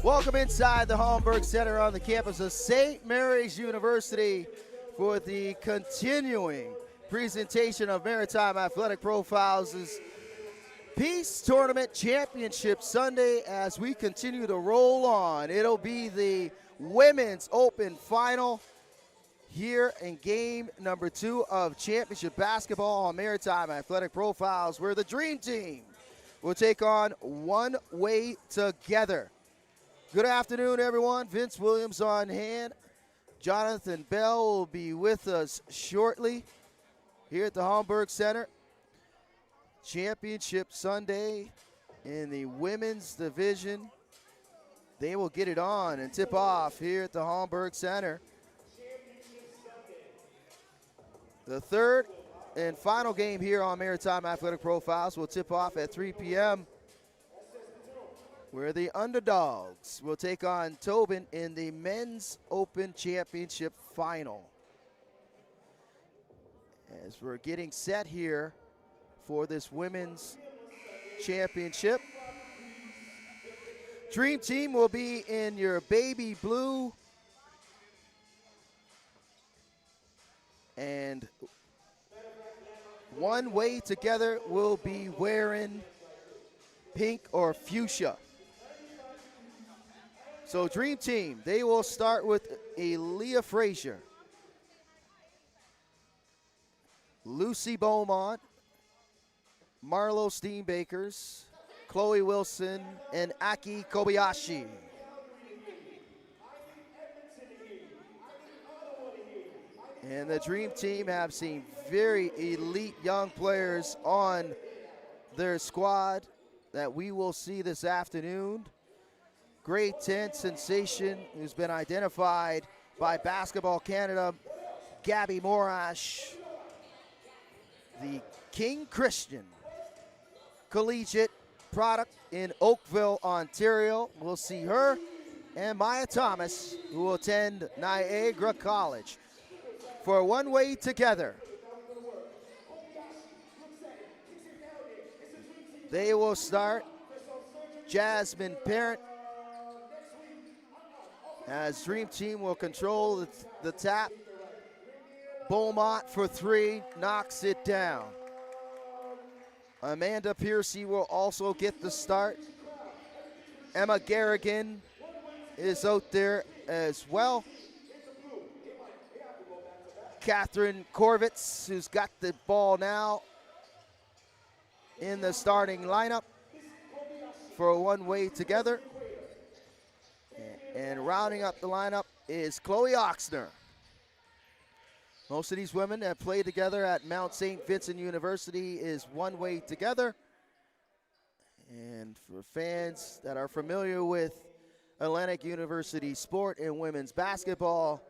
Welcome inside the Holmberg Center on the campus of St. Mary's University for the continuing presentation of Maritime Athletic Profiles' Peace Tournament Championship Sunday as we continue to roll on. It'll be the Women's Open Final here in game number 2 of championship basketball on Maritime Athletic Profiles, where the Dream Team will take on Onewaytogether. Good afternoon, everyone. Vince Williams on hand. Jonathan Bell will be with us shortly here at the Holmberg Center. Championship Sunday in the women's division. They will get it on and tip off here at the Holmberg Center. The third and final game here on Maritime Athletic Profiles will tip off at 3 p.m. where the underdogs will take on Tobin in the Men's Open Championship Final. As we're getting set here for this Women's Championship. Dream Team will be in your baby blue. And Onewaytogether will be wearing pink or fuchsia. So Dream Team, they will start with Aaliyah Frazier, Lucy Beaumont, Marlo Steenbakers, Chloe Wilson, and Aki Kobayashi. And the Dream Team have seen very elite young players on their squad that we will see this afternoon. Grade 10 sensation who's been identified by Basketball Canada, Gabby Morash. The King Christian collegiate product in Oakville, Ontario. We'll see her and Maya Thomas, who will attend Niagara College. For Onewaytogether, they will start Jasmine Parent, as Dream Team will control the tap. Beaumont for three, knocks it down. Amanda Piercy will also get the start. Emma Garrigan is out there as well. Catherine Korvitz, who's got the ball now in the starting lineup for One Way Together. And rounding up the lineup is Chloe Oxner. Most of these women have played together at Mount St. Vincent University is One Way Together. And for fans that are familiar with Atlantic University sport and women's basketball,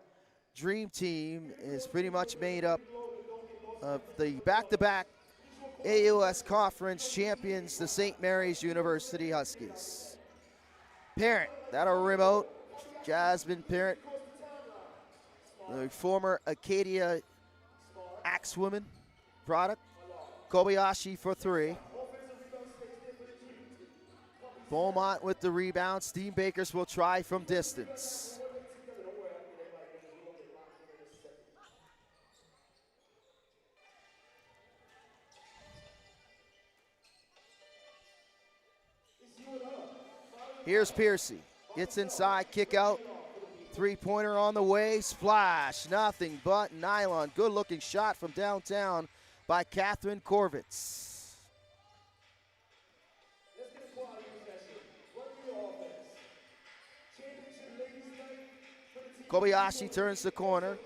Dream Team is pretty much made up of the back-to-back AUS Conference champions, the St. Mary's University Huskies. Parent, that'll remote, Jasmine Parent, the former Acadia Axewoman product. Kobayashi for three. Beaumont with the rebound. Steam Bakers will try from distance. Here's Piercy. Gets inside, kick out. Three-pointer on the way, splash. Nothing but nylon. Good-looking shot from downtown by Catherine Korvitz. Kobayashi turns the corner.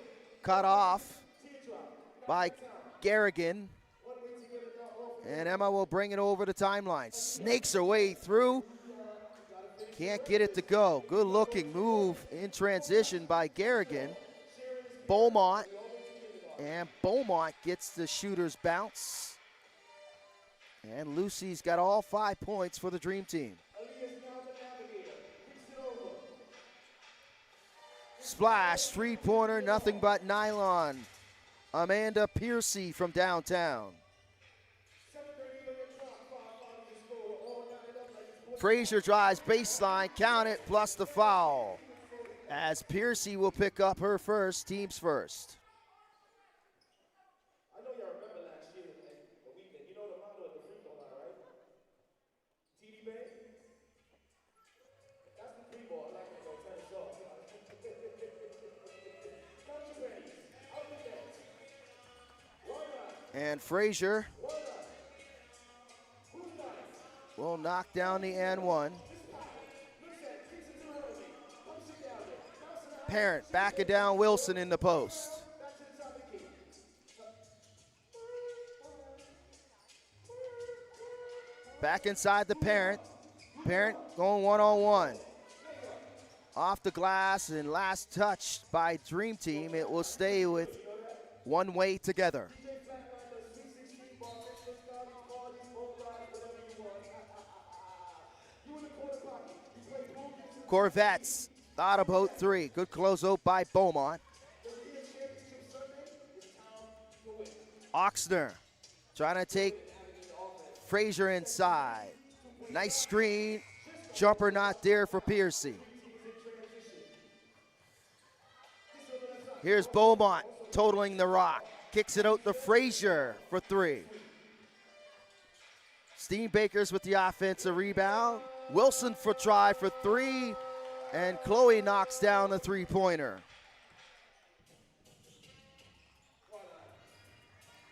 Cut off by Garrigan. And Emma will bring it over the timeline. Snakes her way through. Can't get it to go. Good looking move in transition by Garrigan. Beaumont. And Beaumont gets the shooter's bounce. And Lucy's got all 5 points for the Dream Team. Splash, three-pointer, nothing but nylon. Amanda Piercy from downtown. Frazier drives baseline, count it, plus the foul. As Piercy will pick up her first, team's first. I know y'all remember last year, the weekend. You know the motto at the free throw line, right? TD Bay? That's the free ball. I like to go 10 shots. Count your pennies. Out the bench. And Frazier will knock down the and one. Parent back it down, Wilson in the post. Back inside the Parent. Parent going one-on-one. Off the glass and last touch by Dream Team. It will stay with One Way Together. Corvettes thought about three. Good close out by Beaumont. Oxner trying to take Frazier inside. Nice screen. Jumper not there for Piercy. Here's Beaumont totaling the rock. Kicks it out to Frazier for three. Steenbakers with the offensive rebound. Wilson for try for three, and Chloe knocks down the three-pointer.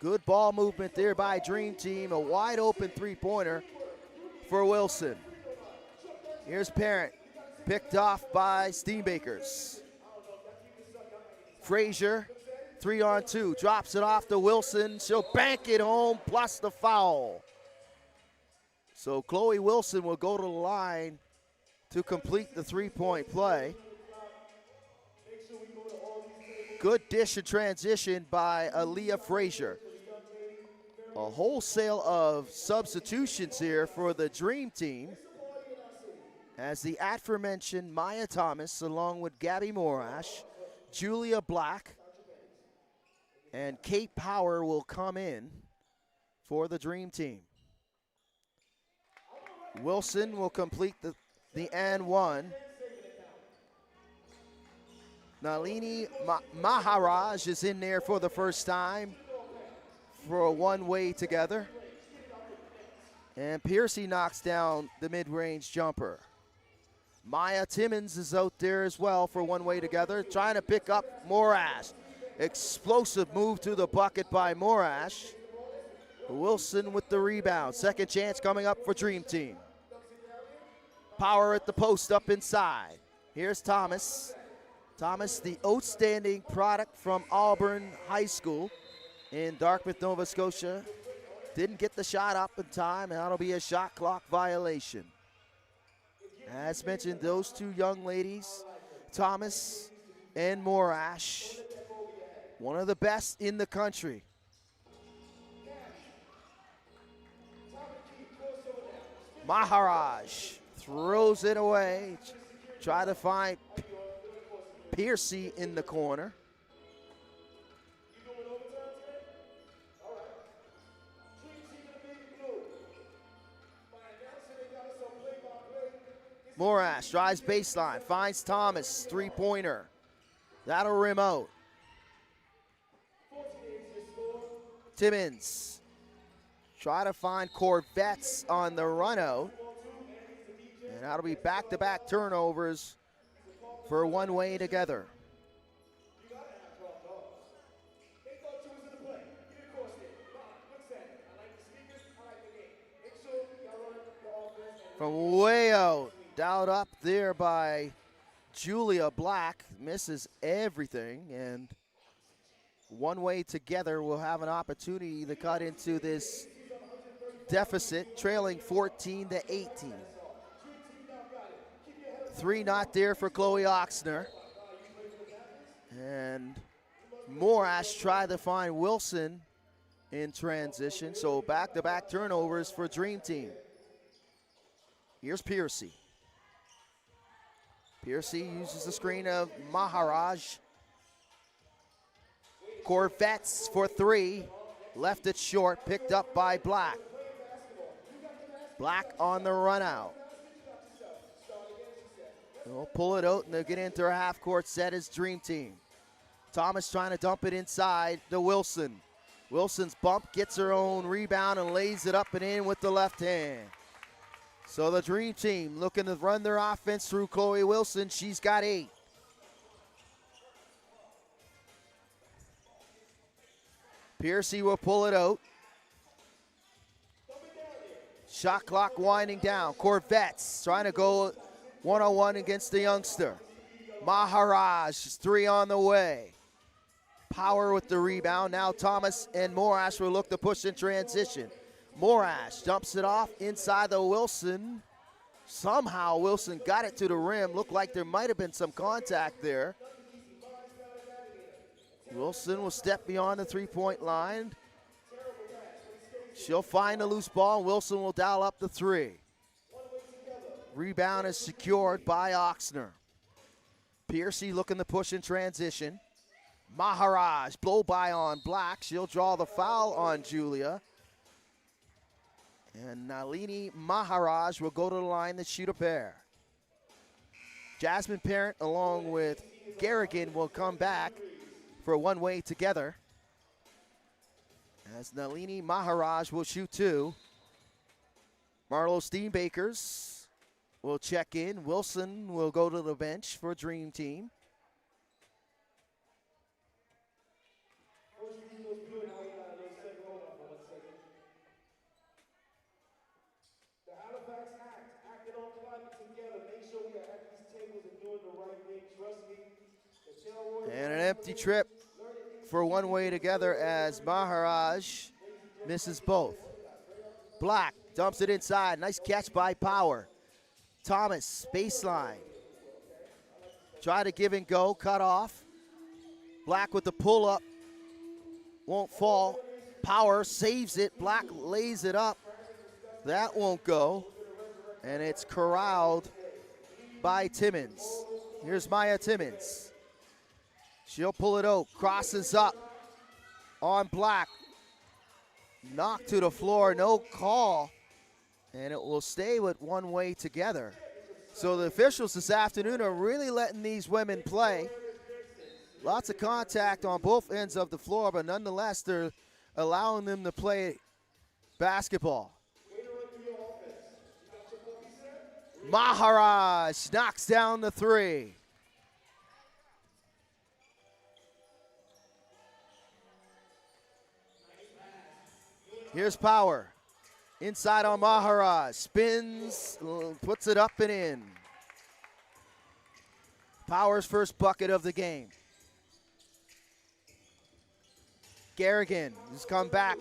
Good ball movement there by Dream Team. A wide open three-pointer for Wilson. Here's Parent, picked off by Steenbakers. Frazier, 3-on-2, drops it off to Wilson. She'll bank it home, plus the foul. So Chloe Wilson will go to the line to complete the three-point play. Good dish and transition by Aaliyah Frazier. A wholesale of substitutions here for the Dream Team, as the aforementioned Maya Thomas, along with Gabby Morash, Julia Black, and Kate Power will come in for the Dream Team. Wilson will complete the and one. Nalini Maharaj is in there for the first time for a one-way together. And Piercy knocks down the mid-range jumper. Maya Timmons is out there as well for one-way together, trying to pick up Morash. Explosive move to the bucket by Morash. Wilson with the rebound. Second chance coming up for Dream Team. Power at the post up inside. Here's Thomas. Thomas, the outstanding product from Auburn High School in Dartmouth, Nova Scotia. Didn't get the shot up in time, and that'll be a shot clock violation. As mentioned, those two young ladies, Thomas and Morash, one of the best in the country. Maharaj throws it away. Try to find Piercy in the corner. Morash drives baseline, finds Thomas, three-pointer. That'll rim out. Timmons try to find Corvettes on the run out. And that'll be back-to-back turnovers for one-way together. From way out, dialed up there by Julia Black, misses everything, and one-way together will have an opportunity to cut into this deficit, trailing 14-18. Three not there for Chloe Oxner. And Morash tried to find Wilson in transition, so back-to-back turnovers for Dream Team. Here's Piercy. Piercy uses the screen of Maharaj. Corvettes for three. Left it short, picked up by Black. Black on the run out. They'll pull it out and they'll get into a half-court set as Dream Team. Thomas trying to dump it inside to Wilson. Wilson's bump, gets her own rebound and lays it up and in with the left hand. So the Dream Team looking to run their offense through Chloe Wilson. She's got 8. Piercy will pull it out. Shot clock winding down. Corvettes trying to go one-on-one against the youngster. Maharaj, 3 on the way. Power with the rebound. Now Thomas and Morash will look to push in transition. Morash dumps it off inside the Wilson. Somehow Wilson got it to the rim. Looked like there might have been some contact there. Wilson will step beyond the three-point line. She'll find a loose ball. Wilson will dial up the 3. Rebound is secured by Oxner. Piercy looking to push in transition. Maharaj, blow by on Black. She'll draw the foul on Julia. And Nalini Maharaj will go to the line to shoot a pair. Jasmine Parent along with Garrigan will come back for a one-way together. As Nalini Maharaj will shoot 2. Marlo Steenbakers will check in. Wilson will go to the bench for Dream Team. And an empty trip for one-way together as Maharaj misses both. Black dumps it inside. Nice catch by Power. Thomas, baseline. Try to give and go, cut off. Black with the pull-up. Won't fall. Power saves it. Black lays it up. That won't go. And it's corralled by Timmons. Here's Maya Timmons. She'll pull it out, crosses up on Black. Knocked to the floor, no call. And it will stay with one-way together. So the officials this afternoon are really letting these women play. Lots of contact on both ends of the floor, but nonetheless, they're allowing them to play basketball. Maharaj knocks down the three. Here's Power. Inside on Maharaj. Spins, puts it up and in. Power's first bucket of the game. Garrigan has come back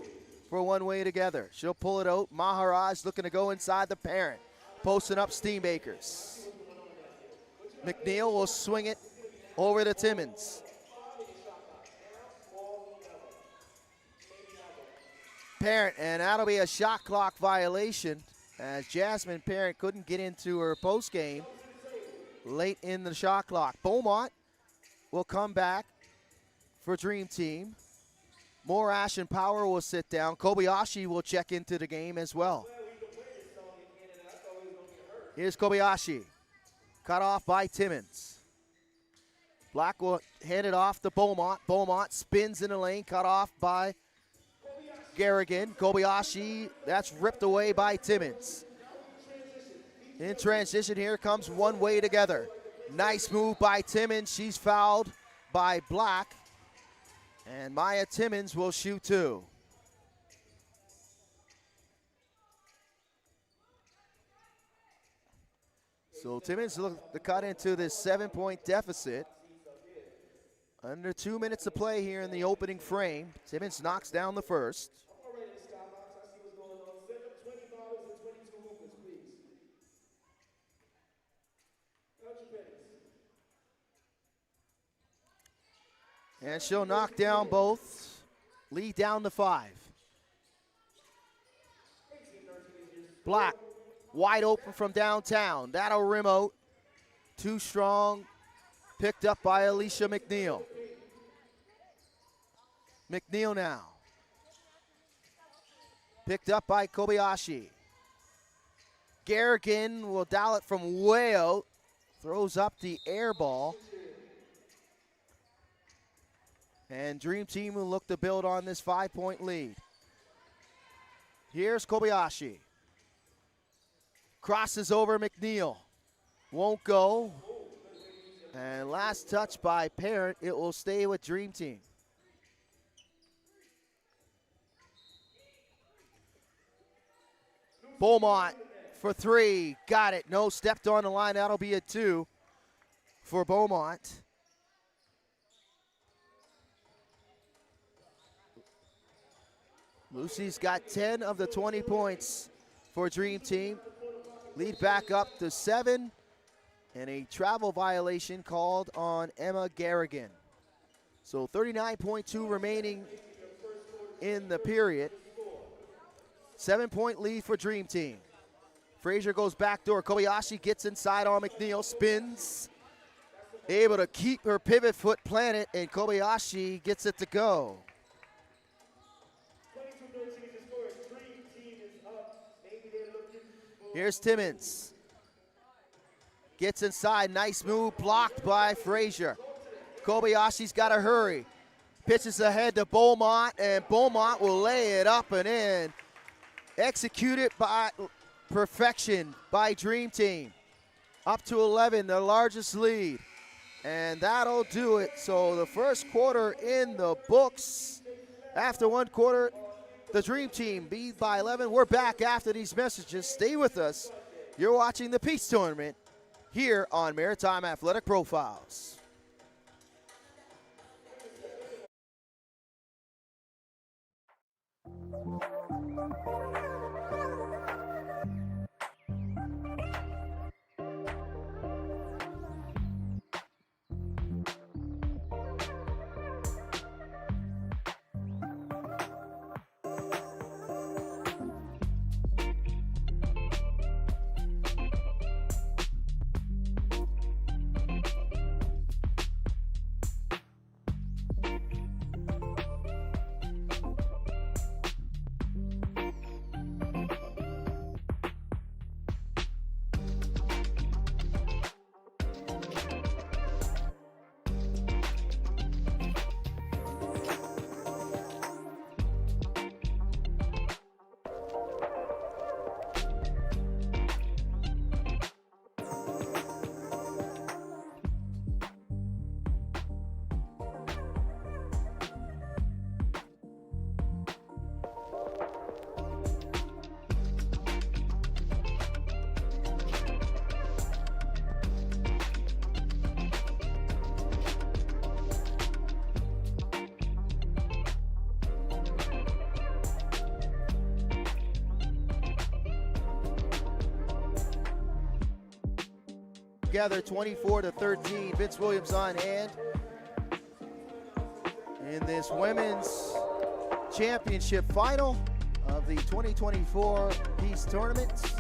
for one way together. She'll pull it out. Maharaj looking to go inside the parent. Posting up Steammakers. McNeil will swing it over to Timmons. Parent, and that'll be a shot clock violation as Jasmine Parent couldn't get into her post game late in the shot clock. Beaumont will come back for Dream Team. Morash and Power will sit down. Kobayashi will check into the game as well. Here's Kobayashi. Cut off by Timmons. Black will hand it off to Beaumont. Beaumont spins in the lane, cut off by Garrigan. Kobayashi, that's ripped away by Timmons. In transition, here comes One Way Together. Nice move by Timmons. She's fouled by Black. And Maya Timmons will shoot two. So Timmons look to cut into this 7-point deficit. Under 2 minutes to play here in the opening frame. Timmons knocks down the first. And she'll knock down both. Lead down to 5. Black, wide open from downtown. That'll rim out. Too strong. Picked up by Alicia McNeil. McNeil now. Picked up by Kobayashi. Garrigan will dial it from way out. Throws up the air ball. And Dream Team will look to build on this 5-point lead. Here's Kobayashi. Crosses over McNeil. Won't go. And last touch by Parent. It will stay with Dream Team. Beaumont for 3. Got it. No, stepped on the line. That'll be a 2 for Beaumont. Lucy's got 10 of the 20 points for Dream Team. Lead back up to 7. And a travel violation called on Emma Garrigan. So 39.2 remaining in the period. 7-point lead for Dream Team. Frazier goes backdoor. Kobayashi gets inside on McNeil, spins. Able to keep her pivot foot planted, and Kobayashi gets it to go. Here's Timmons. Gets inside, nice move, blocked by Frazier. Kobayashi's got to hurry. Pitches ahead to Beaumont, and Beaumont will lay it up and in. Executed by perfection by Dream Team. Up to 11, the largest lead. And that'll do it. So the first quarter in the books. After one quarter, the Dream Team beat by 11. We're back after these messages. Stay with us. You're watching the Peace Tournament here on Maritime Athletic Profiles. Onewaytogether 24-13. Vince Williams on hand in this women's championship final of the 2024 Peace Tournament.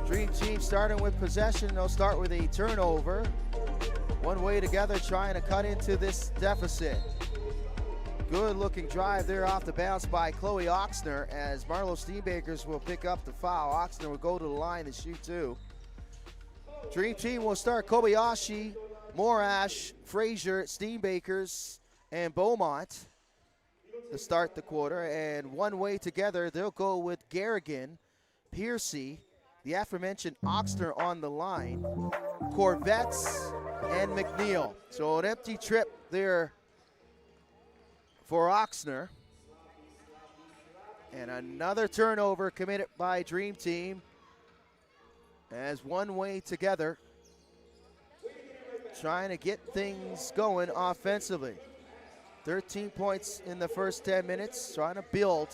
Dream Team starting with possession. They'll start with a turnover. Onewaytogether trying to cut into this deficit. Good looking drive there off the bounce by Chloe Oxner as Marlo Steenbakers will pick up the foul. Oxner will go to the line and shoot two. Dream Team will start Kobayashi, Morash, Frazier, Steenbakers, and Beaumont to start the quarter. And Onewaytogether, they'll go with Garrigan, Piercy, the aforementioned Oxner on the line, Corvettes, and McNeil. So an empty trip there for Oxner. And another turnover committed by Dream Team as Onewaytogether trying to get things going offensively. 13 points in the first 10 minutes, trying to build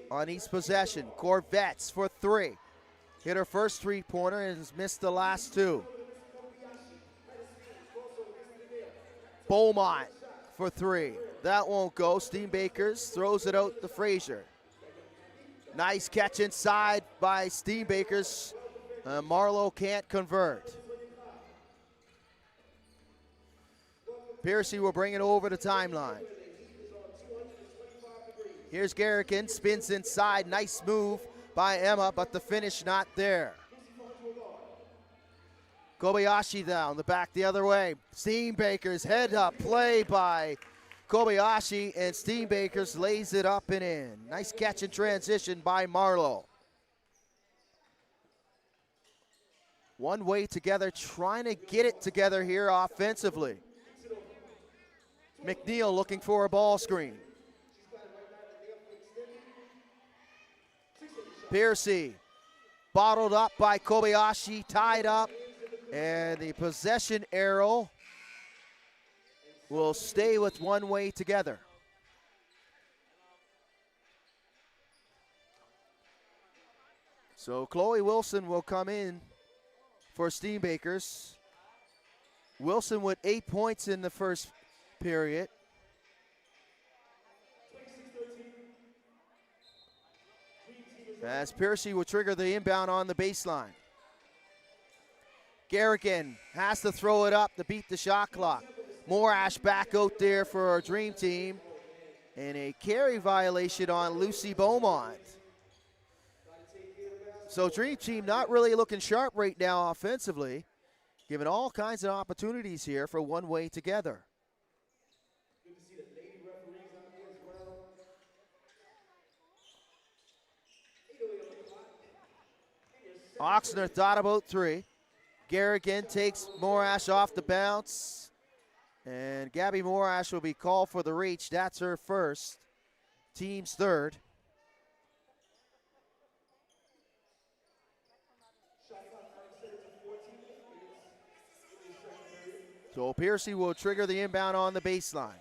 on each possession. Corvettes for three. Hit her first three-pointer and has missed the last two. Beaumont for three. That won't go. Steenbakers throws it out to Frazier. Nice catch inside by Steenbakers. Marlo can't convert. Piercy will bring it over the timeline. Here's Garrigan, spins inside. Nice move by Emma, but the finish not there. Kobayashi down, the back the other way. Steenbakers head up play by Kobayashi, and Steenbakers lays it up and in. Nice catch and transition by Marlo. Onewaytogether trying to get it together here offensively. McNeil looking for a ball screen. Piercy bottled up by Kobayashi, tied up, and the possession arrow will stay with Onewaytogether. So Chloe Wilson will come in for Steenbakers. Wilson with 8 points in the first period. As Piercy will trigger the inbound on the baseline. Garrigan has to throw it up to beat the shot clock. Morash back out there for our Dream Team. And a carry violation on Lucy Beaumont. So Dream Team not really looking sharp right now offensively. Given all kinds of opportunities here for Onewaytogether. Oxner thought about three. Garrigan takes Morash off the bounce. And Gabby Morash will be called for the reach. That's her first. Team's third. So Piercy will trigger the inbound on the baseline.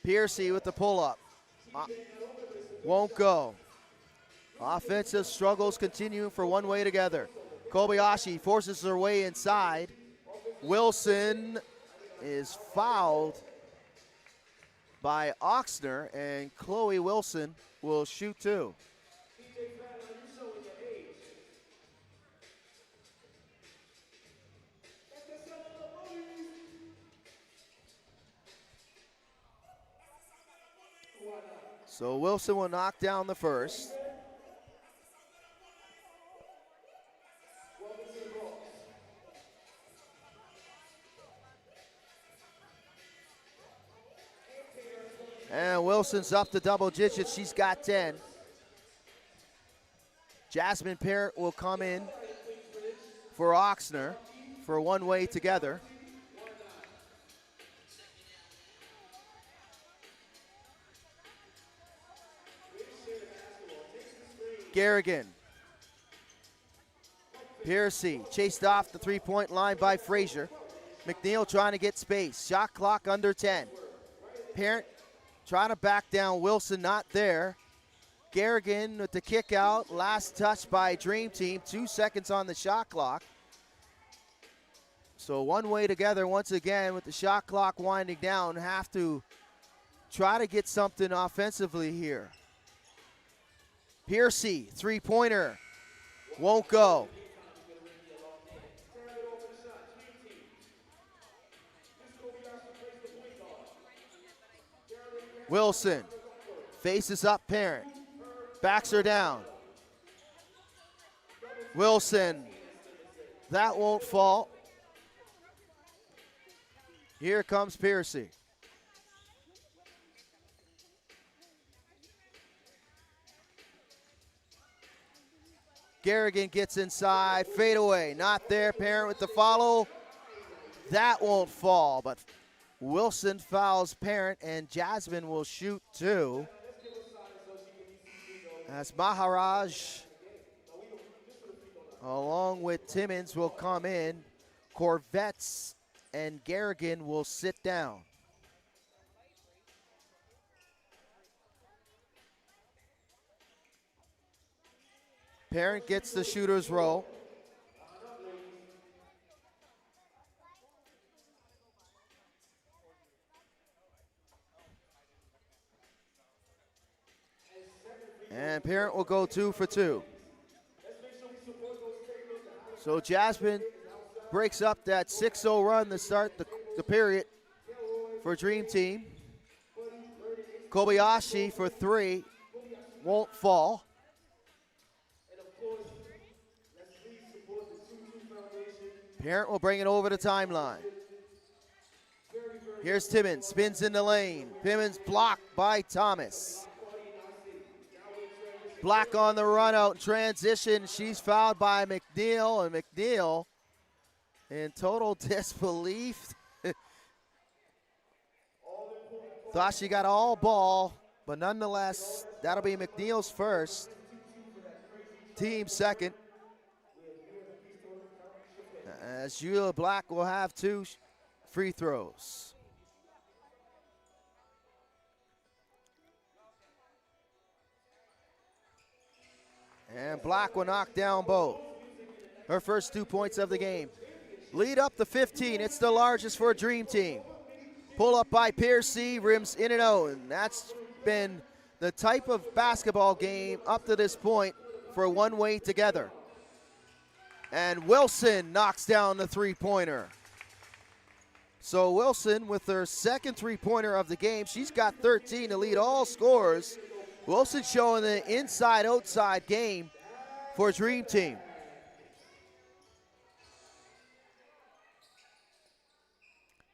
Piercy with the pull-up. Won't go. Offensive struggles continue for Onewaytogether. Kobayashi forces her way inside. Wilson is fouled by Oxner, and Chloe Wilson will shoot two. So Wilson will knock down the first. And Wilson's up to double digits. She's got 10. Jasmine Parrott will come in for Oxner for Onewaytogether. Garrigan. Piercy chased off the three-point line by Frazier. McNeil trying to get space. Shot clock under 10. Parent trying to back down Wilson, not there. Garrigan with the kick out. Last touch by Dream Team. 2 seconds on the shot clock. So one way together once again with the shot clock winding down. Have to try to get something offensively here. Piercy, three-pointer. Won't go. Wilson faces up Parent. Backs her down. Wilson. That won't fall. Here comes Piercy. Garrigan gets inside, fade away, not there. Parent with the follow. That won't fall, but Wilson fouls Parent, and Jasmine will shoot two. As Maharaj, along with Timmons, will come in. Corvettes and Garrigan will sit down. Parent gets the shooter's roll. And Parent will go 2 for 2. So Jasmine breaks up that 6-0 run to start the period for Dream Team. Kobayashi for 3, won't fall. Parent will bring it over the timeline. Here's Timmons, spins in the lane. Timmons blocked by Thomas. Black on the run out transition. She's fouled by McNeil, and McNeil in total disbelief. Thought she got all ball, but nonetheless, that'll be McNeil's first. Team second. As Julia Black will have 2 free throws. And Black will knock down both. Her first 2 points of the game. Lead up to 15. It's the largest for a Dream Team. Pull up by Piercy, rims in and out. And that's been the type of basketball game up to this point for One Way Together. And Wilson knocks down the three-pointer. So Wilson with her second three-pointer of the game. She's got 13 to lead all scorers. Wilson showing the inside-outside game for Dream Team.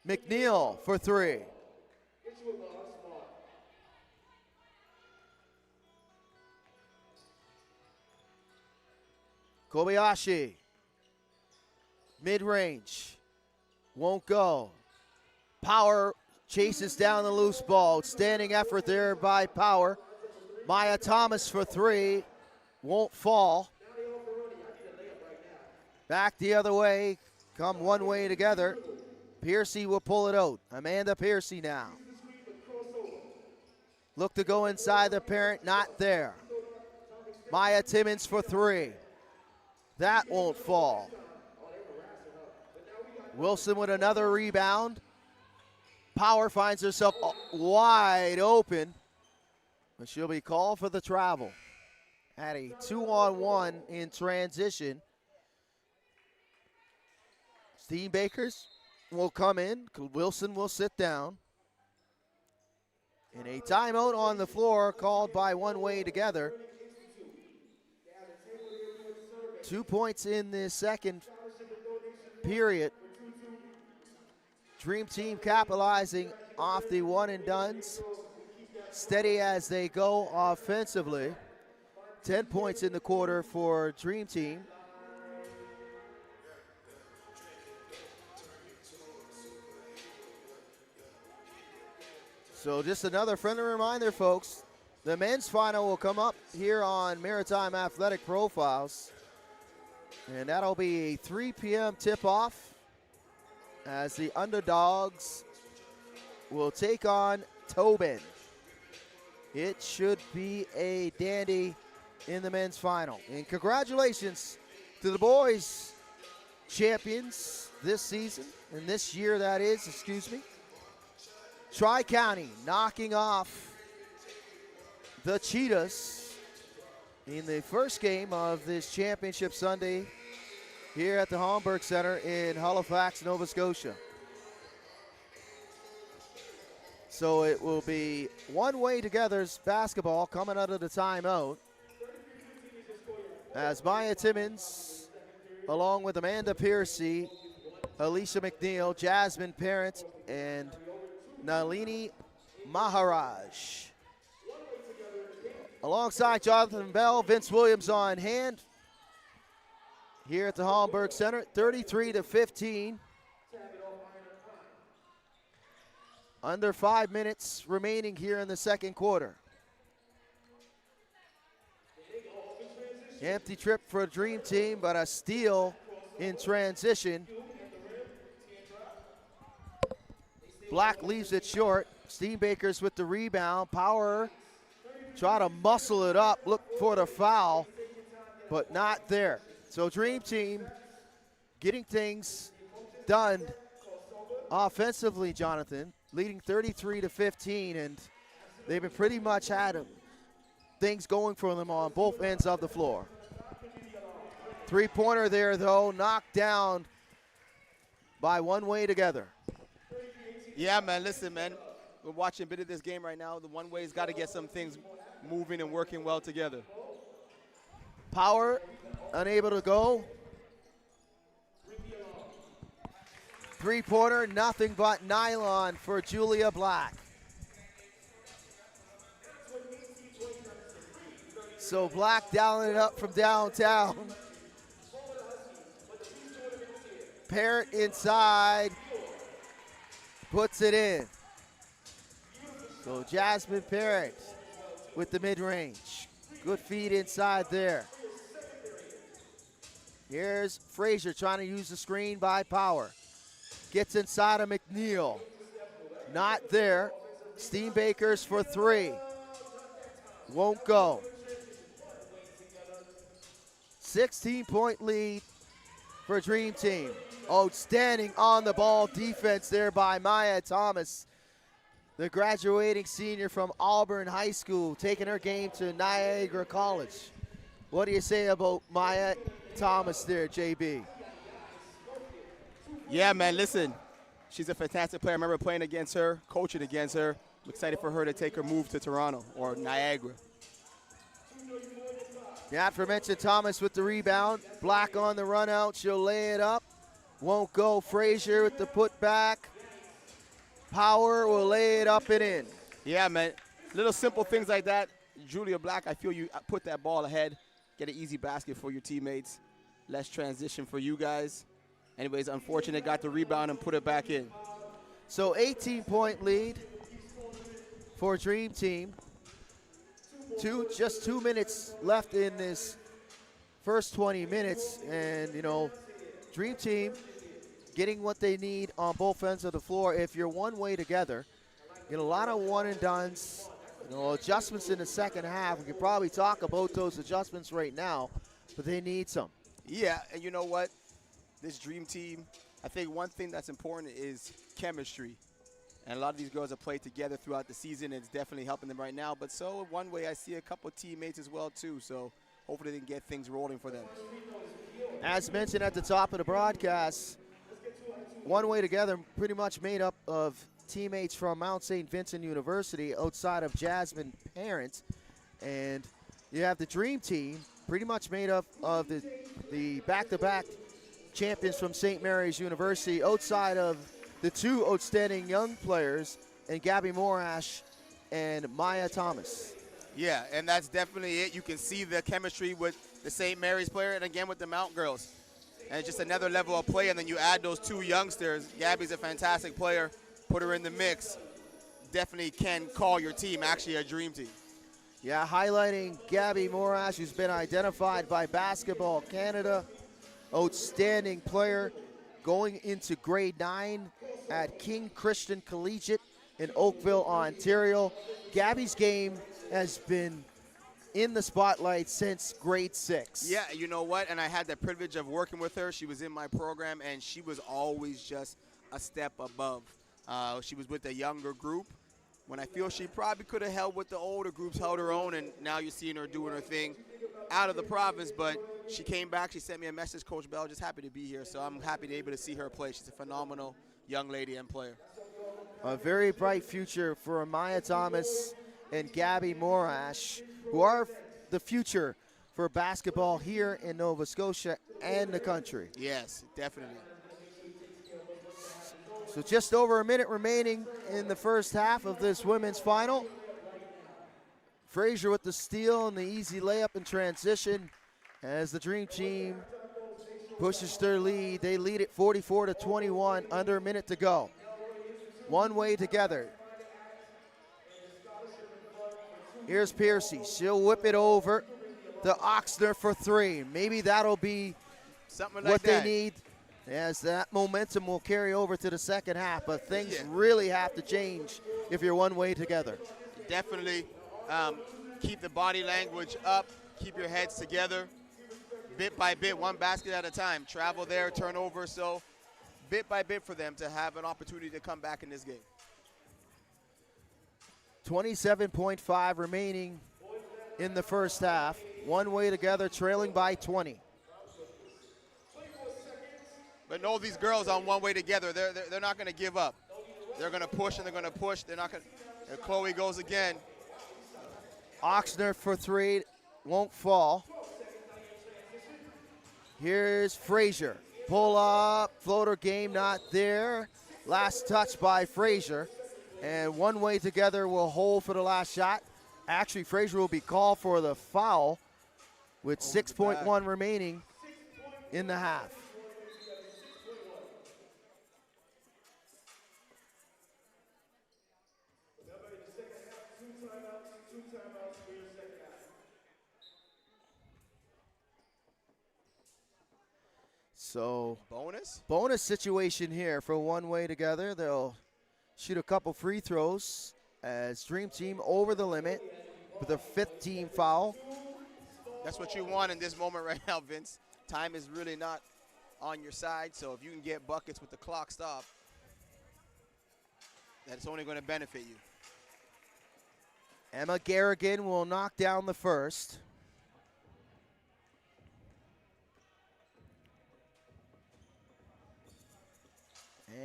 McNeil for 3. Kobayashi. Mid-range. Won't go. Power chases down the loose ball. Standing effort there by Power. Maya Thomas for 3. Won't fall. Back the other way. Come One Way Together. Piercy will pull it out. Amanda Piercy now. Look to go inside the Parent. Not there. Maya Timmons for 3. That won't fall. Wilson with another rebound. Power finds herself wide open, but she'll be called for the travel. Had a 2-on-1 in transition. Steve Bakers will come in. Wilson will sit down. And a timeout on the floor called by One Way Together. 2 points in the second period. Dream Team capitalizing off the one and dones. Steady as they go offensively. 10 points in the quarter for Dream Team. So just another friendly reminder, folks. The men's final will come up here on Maritime Athletic Profiles. And that'll be a 3 p.m. tip-off as the underdogs will take on Tobin It should be a dandy in the men's final. And congratulations to the boys champions this season, and this year that is, excuse me. Tri-County knocking off the Cheetahs in the first game of this championship Sunday here at the Holmberg Center in Halifax, Nova Scotia. So it will be Onewaytogether's basketball coming out of the timeout as Maya Timmons, along with Amanda Piercy, Alicia McNeil, Jasmine Parent, and Nalini Maharaj. Alongside Jonathan Bell, Vince Williams on hand here at the Holmberg Center, 33-15. Under 5 minutes remaining here in the second quarter. Empty trip for a Dream Team, but a steal in transition. Black leaves it short. Steenbakers with the rebound. Power, try to muscle it up, look for the foul, but not there. So Dream Team getting things done offensively, Jonathan, leading 33-15, and they've been pretty much had things going for them on both ends of the floor. Three-pointer there, though, knocked down by Onewaytogether. Yeah, man, listen, man. We're watching a bit of this game right now. The Oneway's got to get some things moving and working well together. Power unable to go. Three-pointer, nothing but nylon for Julia Black. So Black dialing it up from downtown. Parrott inside, puts it in. So Jasmine Parrott with the mid-range. Good feed inside there. Here's Frazier trying to use the screen by Power. Gets inside of McNeil. Not there. Steenbakers for three. Won't go. 16-point lead for Dream Team. Outstanding on the ball defense there by Maya Thomas, the graduating senior from Auburn High School, taking her game to Niagara College. What do you say about Maya Thomas there, JB? Yeah, man, listen. She's a fantastic player. I remember playing against her, coaching against her. I'm excited for her to take her move to Toronto or Niagara. The aforementioned Thomas with the rebound. Black on the run out. She'll lay it up. Won't go. Frazier with the putback. Power will lay it up and in. Yeah, man. Little simple things like that. Julia Black, I feel you put that ball ahead. Get an easy basket for your teammates. Less transition for you guys. Anyways, unfortunate, got the rebound and put it back in. So 18-point lead for Dream Team. Just 2 minutes left in this first 20 minutes. And, you know, Dream Team getting what they need on both ends of the floor. If you're Onewaytogether, get a lot of one-and-dones, you know, adjustments in the second half. We could probably talk about those adjustments right now, but they need some. Yeah, and you know what? This Dream Team, I think one thing that's important is chemistry. And a lot of these girls have played together throughout the season. It's definitely helping them right now. But so one way I see a couple teammates as well, too. So hopefully they can get things rolling for them. As mentioned at the top of the broadcast, Onewaytogether pretty much made up of teammates from Mount St. Vincent University outside of Jasmine Parent. And you have the Dream Team pretty much made up of the back-to-back champions from St. Mary's University outside of the two outstanding young players, and Gabby Morash and Maya Thomas. Yeah, and that's definitely it. You can see the chemistry with the St. Mary's player and again with the Mount girls. And it's just another level of play, and then you add those two youngsters. Gabby's a fantastic player. Put her in the mix. Definitely can call your team actually a Dream Team. Yeah, highlighting Gabby Morash, who's been identified by Basketball Canada. Outstanding player going into grade 9 at King Christian Collegiate in Oakville, Ontario. Gabby's game has been in the spotlight since grade 6. Yeah, you know what? And I had the privilege of working with her. She was in my program, and she was always just a step above. She was with a younger group. When I feel she probably could have held with the older groups, held her own, and now you're seeing her doing her thing out of the province. But she came back. She sent me a message, Coach Bell, just happy to be here. So I'm happy to be able to see her play. She's a phenomenal young lady and player. A very bright future for Amaya Thomas and Gabby Morash, who are the future for basketball here in Nova Scotia and the country. Yes, definitely. So just over a minute remaining in the first half of this women's final. Frazier with the steal and the easy layup in transition as the Dream Team pushes their lead. They lead it 44-21, under a minute to go. One way together. Here's Piercy. She'll whip it over to Oxner for 3. Maybe that'll be something like what that they need, as that momentum will carry over to the second half. But things really have to change if you're one way together. Definitely keep the body language up, keep your heads together, bit by bit, one basket at a time. Travel there, turnover, so bit by bit for them to have an opportunity to come back in this game. 27.5 remaining in the first half. One way together, trailing by 20. But know these girls on one way together, they're not going to give up. They're going to push and they're going to push. They're not going to. And Chloe goes again. Oxner for 3, won't fall. Here's Frazier. Pull up, floater game not there. Last touch by Frazier. And one way together will hold for the last shot. Actually, Frazier will be called for the foul with 6.1 remaining in the half. So bonus situation here for one way together. They'll shoot a couple free throws as Dream Team over the limit with a 5th team foul. That's what you want in this moment right now, Vince. Time is really not on your side, so if you can get buckets with the clock stop, that's only going to benefit you. Emma Garrigan will knock down the first.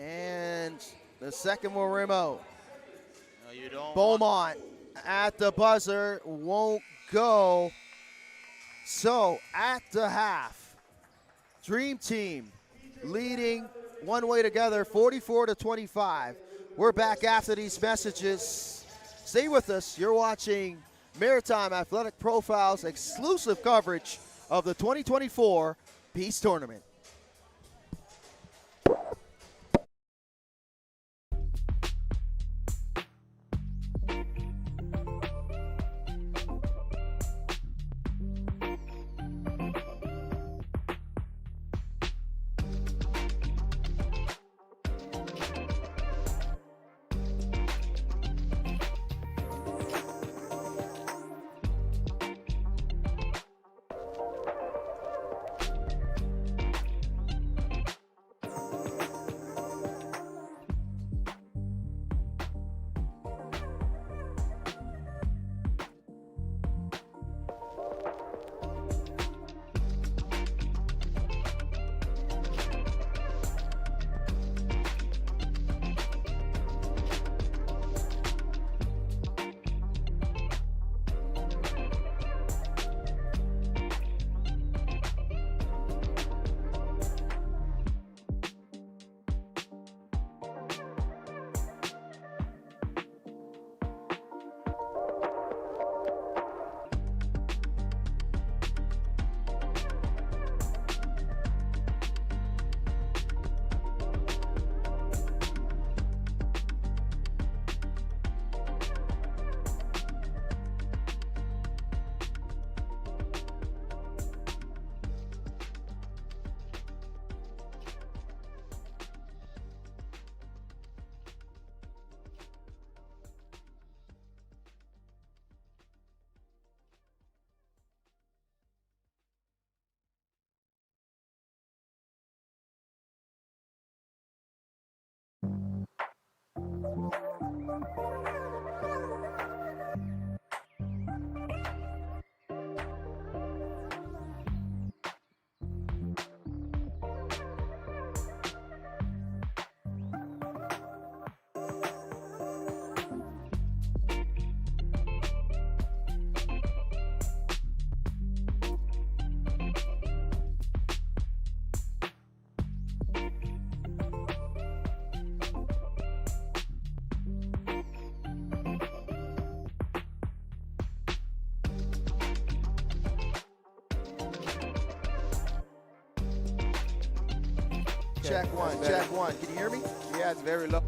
And the second will rim out. No, you don't. Beaumont at the buzzer, won't go. So at the half, Dream Team leading one way together, 44-25. We're back after these messages. Stay with us. You're watching Maritime Athletic Profiles exclusive coverage of the 2024 Peace Tournament. Okay, Check that's one, better. check one. Can you hear me? Yeah, it's very low.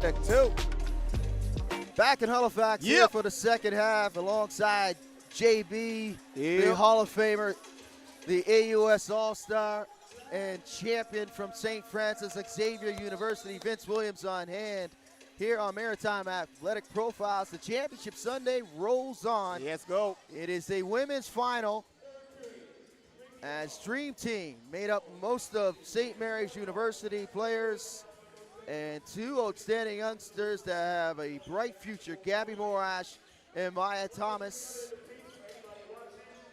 Check two. Back in Halifax here Yep. for the second half alongside JB, the Yep. Hall of Famer, the AUS All-Star, and champion from St. Francis Xavier University, Vince Williams on hand here on Maritime Athletic Profiles. The championship Sunday rolls on. Let's go. It is a women's final as Dream Team made up most of St. Mary's University players and two outstanding youngsters that have a bright future, Gabby Morash and Maya Thomas,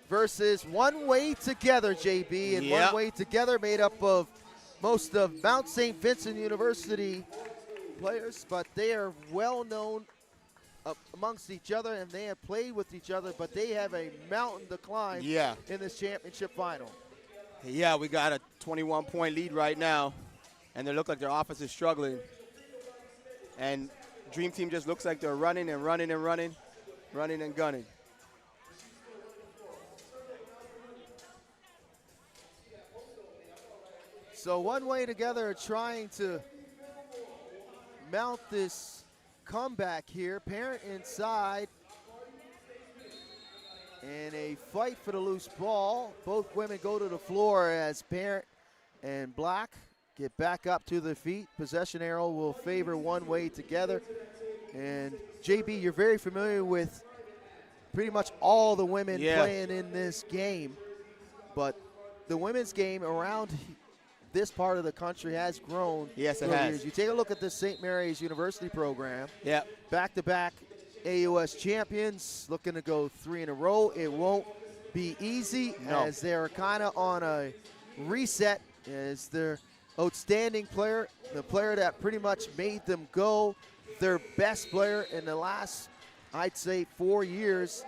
versus Onewaytogether, JB, and Yep. Onewaytogether made up of most of Mount St. Vincent University players, but they are well known amongst each other and they have played with each other, but they have a mountain to climb Yeah. in this championship final. Yeah, we got a 21-point lead right now, and they look like their offense is struggling. And Dream Team just looks like they're running and running and running, running and gunning. So Onewaytogether trying to mount this comeback here. Parent inside. And a fight for the loose ball. Both women go to the floor as Parent and Black get back up to their feet. Possession arrow will favor Onewaytogether. And JB, you're very familiar with pretty much all the women playing in this game. But the women's game around this part of the country has grown. Yes, it through the has. years. You take a look at the St. Mary's University program. Yeah. Back-to-back AUS champions, looking to go 3 in a row. It won't be easy as they're kind of on a reset as their outstanding player, the player that pretty much made them go, their best player in the last, I'd say, 4 years.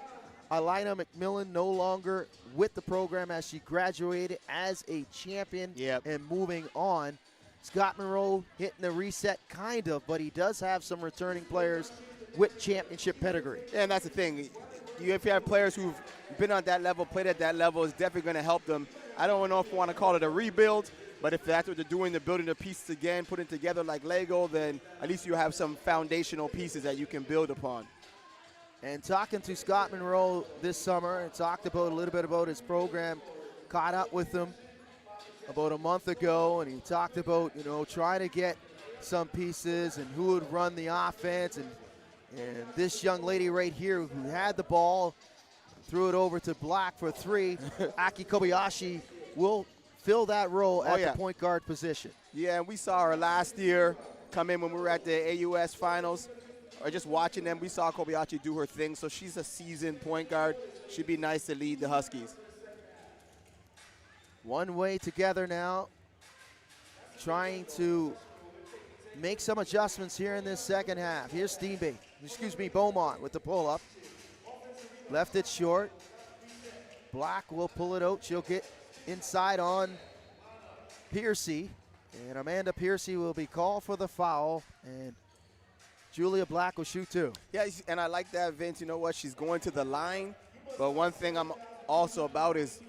Alina McMillan no longer with the program as she graduated as a champion and moving on. Scott Monroe hitting the reset kind of, but he does have some returning players with championship pedigree. Yeah, and that's the thing. If you have players who've been on that level, played at that level, it's definitely going to help them. I don't know if we want to call it a rebuild, but if that's what they're doing, they're building the pieces again, putting together like Lego, then at least you have some foundational pieces that you can build upon. And talking to Scott Monroe this summer and talked about a little bit about his program, caught up with him about a month ago, and he talked about, you know, trying to get some pieces and who would run the offense. And this young lady right here who had the ball, threw it over to Black for 3. Aki Kobayashi will fill that role at the point guard position. Yeah, and we saw her last year come in when we were at the AUS finals. Or just watching them, we saw Kobayashi do her thing. So she's a seasoned point guard. She'd be nice to lead the Huskies. Onewaytogether now, trying to make some adjustments here in this second half. Here's Beaumont with the pull-up. Left it short. Black will pull it out. She'll get inside on Piercy. And Amanda Piercy will be called for the foul. And Julia Black will shoot 2. Yeah, and I like that, Vince. You know what? She's going to the line. But one thing I'm also about is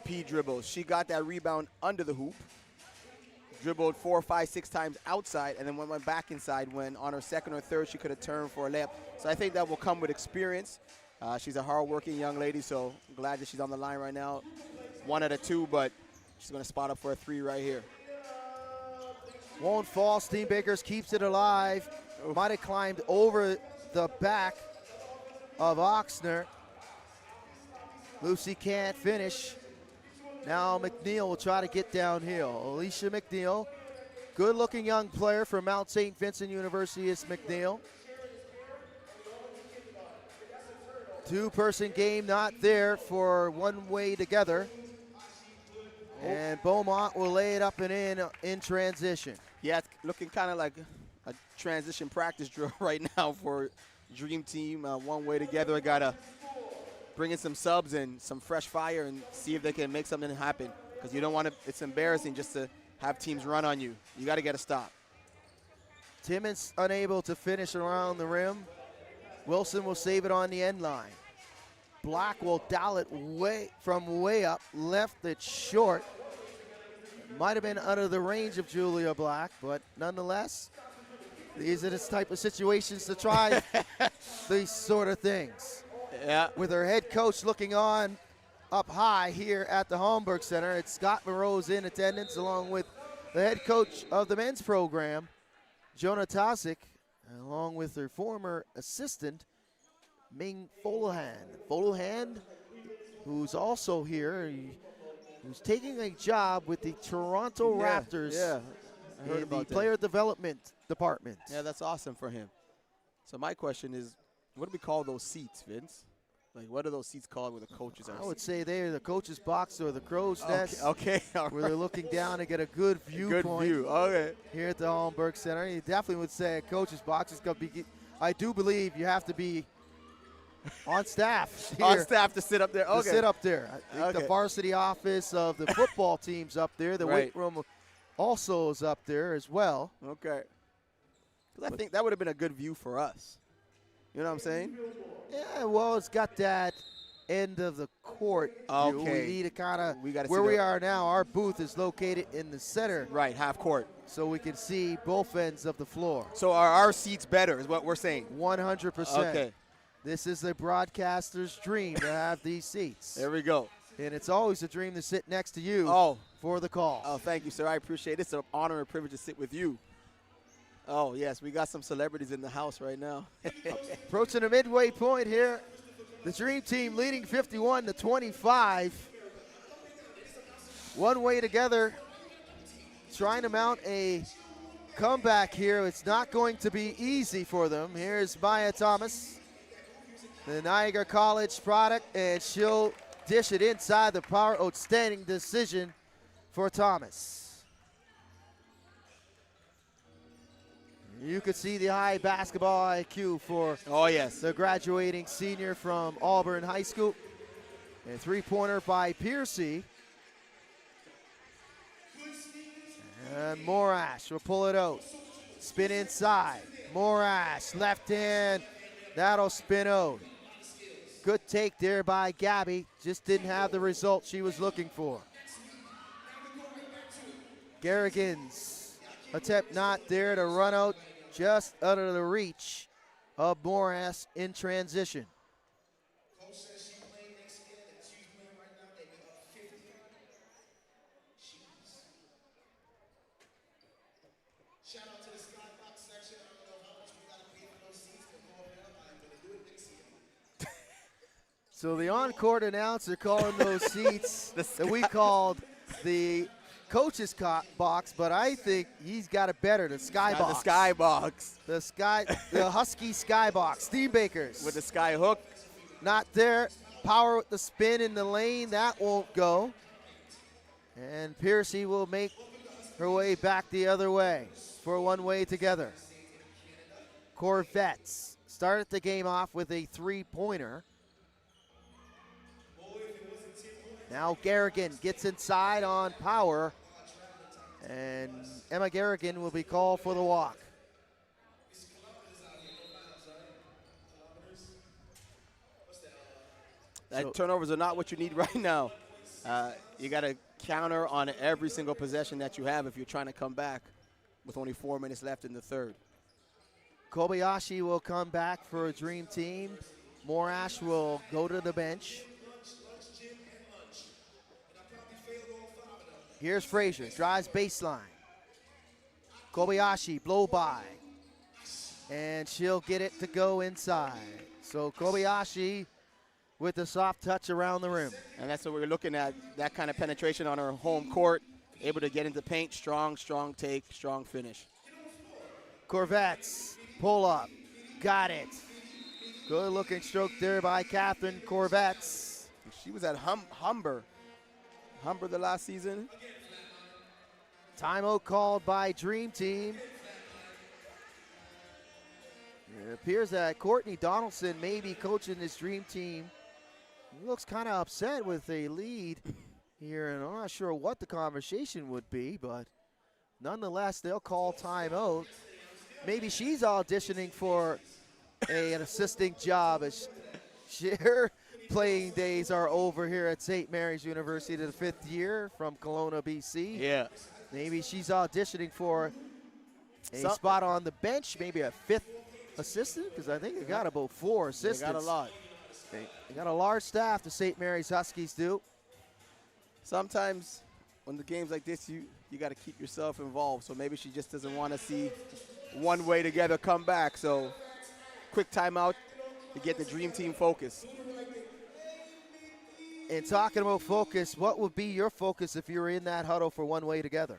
P dribbles. She got that rebound under the hoop, dribbled 4, 5, 6 times outside, and then went back inside when on her second or third she could have turned for a layup. So I think that will come with experience. She's a hard-working young lady, so I'm glad that she's on the line right now. 1 out of 2, but she's going to spot up for a 3 right here. Won't fall. Steenbakers keeps it alive. Might have climbed over the back of Oxner. Lucy can't finish. Now McNeil will try to get downhill. Alicia McNeil, good-looking young player from Mount St. Vincent University is McNeil. Two-person game not there for Onewaytogether. And Beaumont will lay it up and in transition. Yeah, it's looking kind of like a transition practice drill right now for Dream Team. Onewaytogether got to bring in some subs and some fresh fire and see if they can make something happen. Because you don't want to, it's embarrassing just to have teams run on you. You got to get a stop. Timmons unable to finish around the rim. Wilson will save it on the end line. Black will dial it from way up, left it short. Might have been out of the range of Julia Black, but nonetheless, these are the type of situations to try these sort of things. Yeah. With her head coach looking on up high here at the Holmberg Center, it's Scott Moreau's in attendance along with the head coach of the men's program, Jonah Tosic, along with her former assistant, Ming Folohan. Folohan, who's also here, who's taking a job with the Toronto Raptors in the player development department. Yeah, that's awesome for him. So my question is, what do we call those seats, Vince? Like, what are those seats called where the coaches are? I would say they're the coach's box or the crow's nest. Okay, all where right. they're looking down to get a good viewpoint. Good view, okay. Here at the Holmberg Center. You definitely would say a coach's box is going to be, I do believe you have to be on staff here. On staff to sit up there, okay. To sit up there. I think the Okay. varsity office of the football team's up there. The weight room also is up there as well. Okay. 'Cause I think that would have been a good view for us. You know what I'm saying? Yeah, well, it's got that end of the court view. Okay. We need to kind of, gotta where see we the- are now, our booth is located in the center. Right, half court. So we can see both ends of the floor. So are our seats better is what we're saying? 100%. Okay. This is the broadcaster's dream to have these seats. There we go. And it's always a dream to sit next to you for the call. Oh, thank you, sir. I appreciate it. It's an honor and privilege to sit with you. Oh, yes, we got some celebrities in the house right now. Approaching the midway point here. The Dream Team leading 51-25. Onewaytogether trying to mount a comeback here. It's not going to be easy for them. Here's Maya Thomas, the Niagara College product, and she'll dish it inside the power. Outstanding decision for Thomas. You could see the high basketball IQ for the graduating senior from Auburn High School. A three-pointer by Piercy. And Morash will pull it out. Spin inside. Morash, left hand. That'll spin out. Good take there by Gabby. Just didn't have the result she was looking for. Garrigan's attempt not there to run out. Just out of the reach of Morash in transition. So the on-court announcer calling those seats that we called the coach's box, but I think he's got it better, the sky box. The sky box. The Husky sky box. Steenbakers. With the sky hook. Not there. Power with the spin in the lane. That won't go. And Piercy will make her way back the other way for Onewaytogether. Corvettes started the game off with a three-pointer. Now Garrigan gets inside on power, and Emma Garrigan will be called for the walk. Turnovers are not what you need right now. You got to counter on every single possession that you have if you're trying to come back with only 4 minutes left in the third. Kobayashi will come back for a Dream Team. Morash will go to the bench. Here's Frazier, drives baseline. Kobayashi, blow by. And she'll get it to go inside. So Kobayashi with a soft touch around the rim. And that's what we're looking at, that kind of penetration on her home court, able to get into paint, strong take, strong finish. Corvettes, pull up, got it. Good looking stroke there by Catherine Corvettes. She was at Humber the last season. Timeout called by Dream Team. It appears that Courtney Donaldson may be coaching this Dream Team. He looks kind of upset with a lead here, and I'm not sure what the conversation would be, but nonetheless, they'll call timeout. Maybe she's auditioning for an assisting job, as her playing days are over here at St. Mary's University, the 5th year from Kelowna, BC. Yeah. Maybe she's auditioning for a spot on the bench, maybe a 5th assistant, because I think they got about 4 assistants. They got a lot. They got a large staff, the St. Mary's Huskies do. Sometimes when the games like this, you got to keep yourself involved. So maybe she just doesn't want to see Onewaytogether come back. So quick timeout to get the Dream Team focused. And talking about focus, what would be your focus if you were in that huddle for Onewaytogether?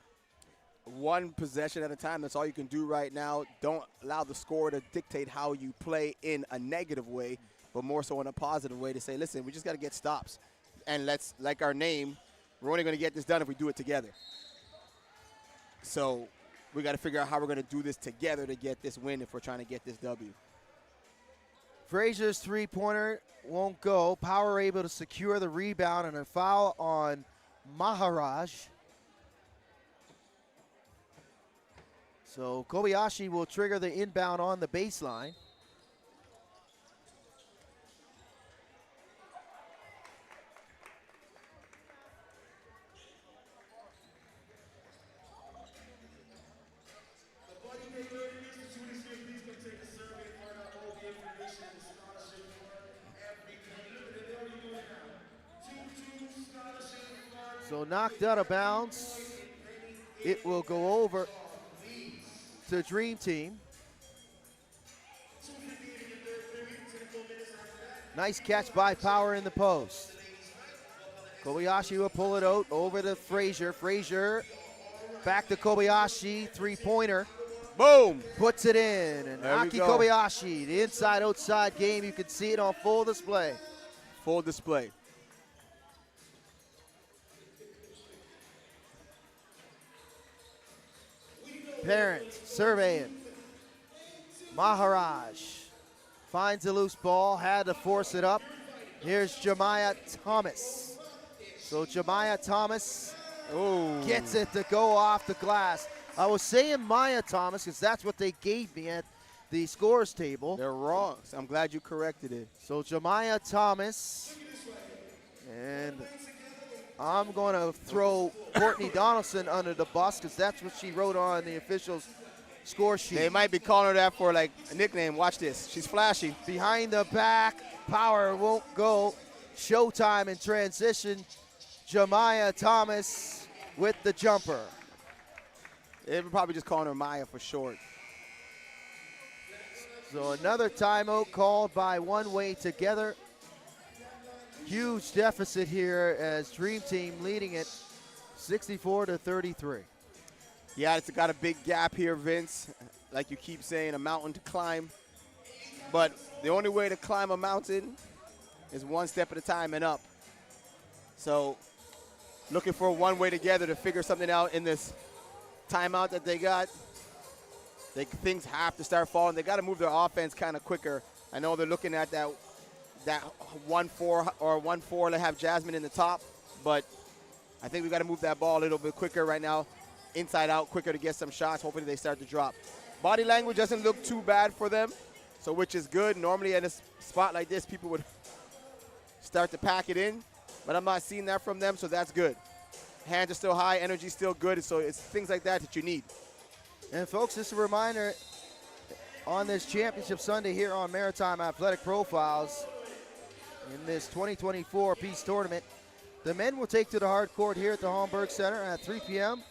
One possession at a time. That's all you can do right now. Don't allow the score to dictate how you play in a negative way, but more so in a positive way to say, listen, we just got to get stops. And let's, like our name, we're only going to get this done if we do it together. So we got to figure out how we're going to do this together to get this win if we're trying to get this W. Frazier's three-pointer won't go. Power able to secure the rebound, and a foul on Maharaj. So Kobayashi will trigger the inbound on the baseline. So knocked out of bounds. It will go over to Dream Team. Nice catch by Power in the post. Kobayashi will pull it out over to Frazier. Frazier back to Kobayashi, three-pointer. Boom! Puts it in. And Aki Kobayashi, the inside-outside game, you can see it on full display. Full display. Parent surveying. Maharaj finds a loose ball, had to force it up. Here's Jemiah Thomas. So Jemiah Thomas gets it to go off the glass. I was saying Maya Thomas because that's what they gave me at the scores table. They're wrong. So I'm glad you corrected it. So Jemiah Thomas, and I'm going to throw Courtney Donaldson under the bus because that's what she wrote on the official's score sheet. They might be calling her that for like a nickname. Watch this. She's flashy. Behind the back, Power won't go. Showtime in transition. Jemiah Thomas with the jumper. They were probably just calling her Maya for short. So another timeout called by Onewaytogether. Huge deficit here as Dream Team leading it 64-33. Yeah, it's got a big gap here, Vince. Like you keep saying, a mountain to climb. But the only way to climb a mountain is one step at a time and up. So looking for Onewaytogether to figure something out in this timeout that they got. Things have to start falling. They got to move their offense kind of quicker. I know they're looking at that 1-4 or 1-4 to have Jasmine in the top, but I think we got to move that ball a little bit quicker right now, inside out, quicker to get some shots. Hopefully they start to drop. Body language doesn't look too bad for them, so which is good. Normally at a spot like this, people would start to pack it in, but I'm not seeing that from them, so that's good. Hands are still high, energy's still good, so it's things like that that you need. And folks, just a reminder, on this championship Sunday here on Maritime Athletic Profiles in this 2024 Peace Tournament. The men will take to the hard court here at the Holmberg Center at 3 p.m.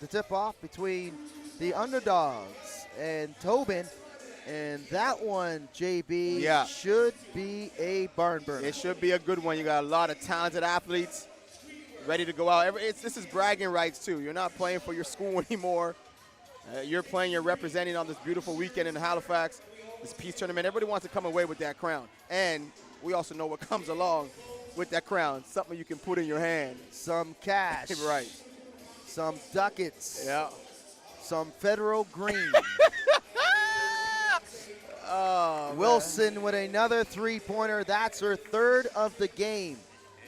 The tip-off between the Underdogs and Tobin. And that one, JB, should be a barn burner. It should be a good one. You got a lot of talented athletes ready to go out. This is bragging rights, too. You're not playing for your school anymore. You're representing on this beautiful weekend in Halifax, this Peace Tournament. Everybody wants to come away with that crown. And we also know what comes along with that crown, something you can put in your hand. Some cash. Right. Some ducats. Yeah. Some federal green. Oh, Wilson man. with another three-pointer. That's her third of the game.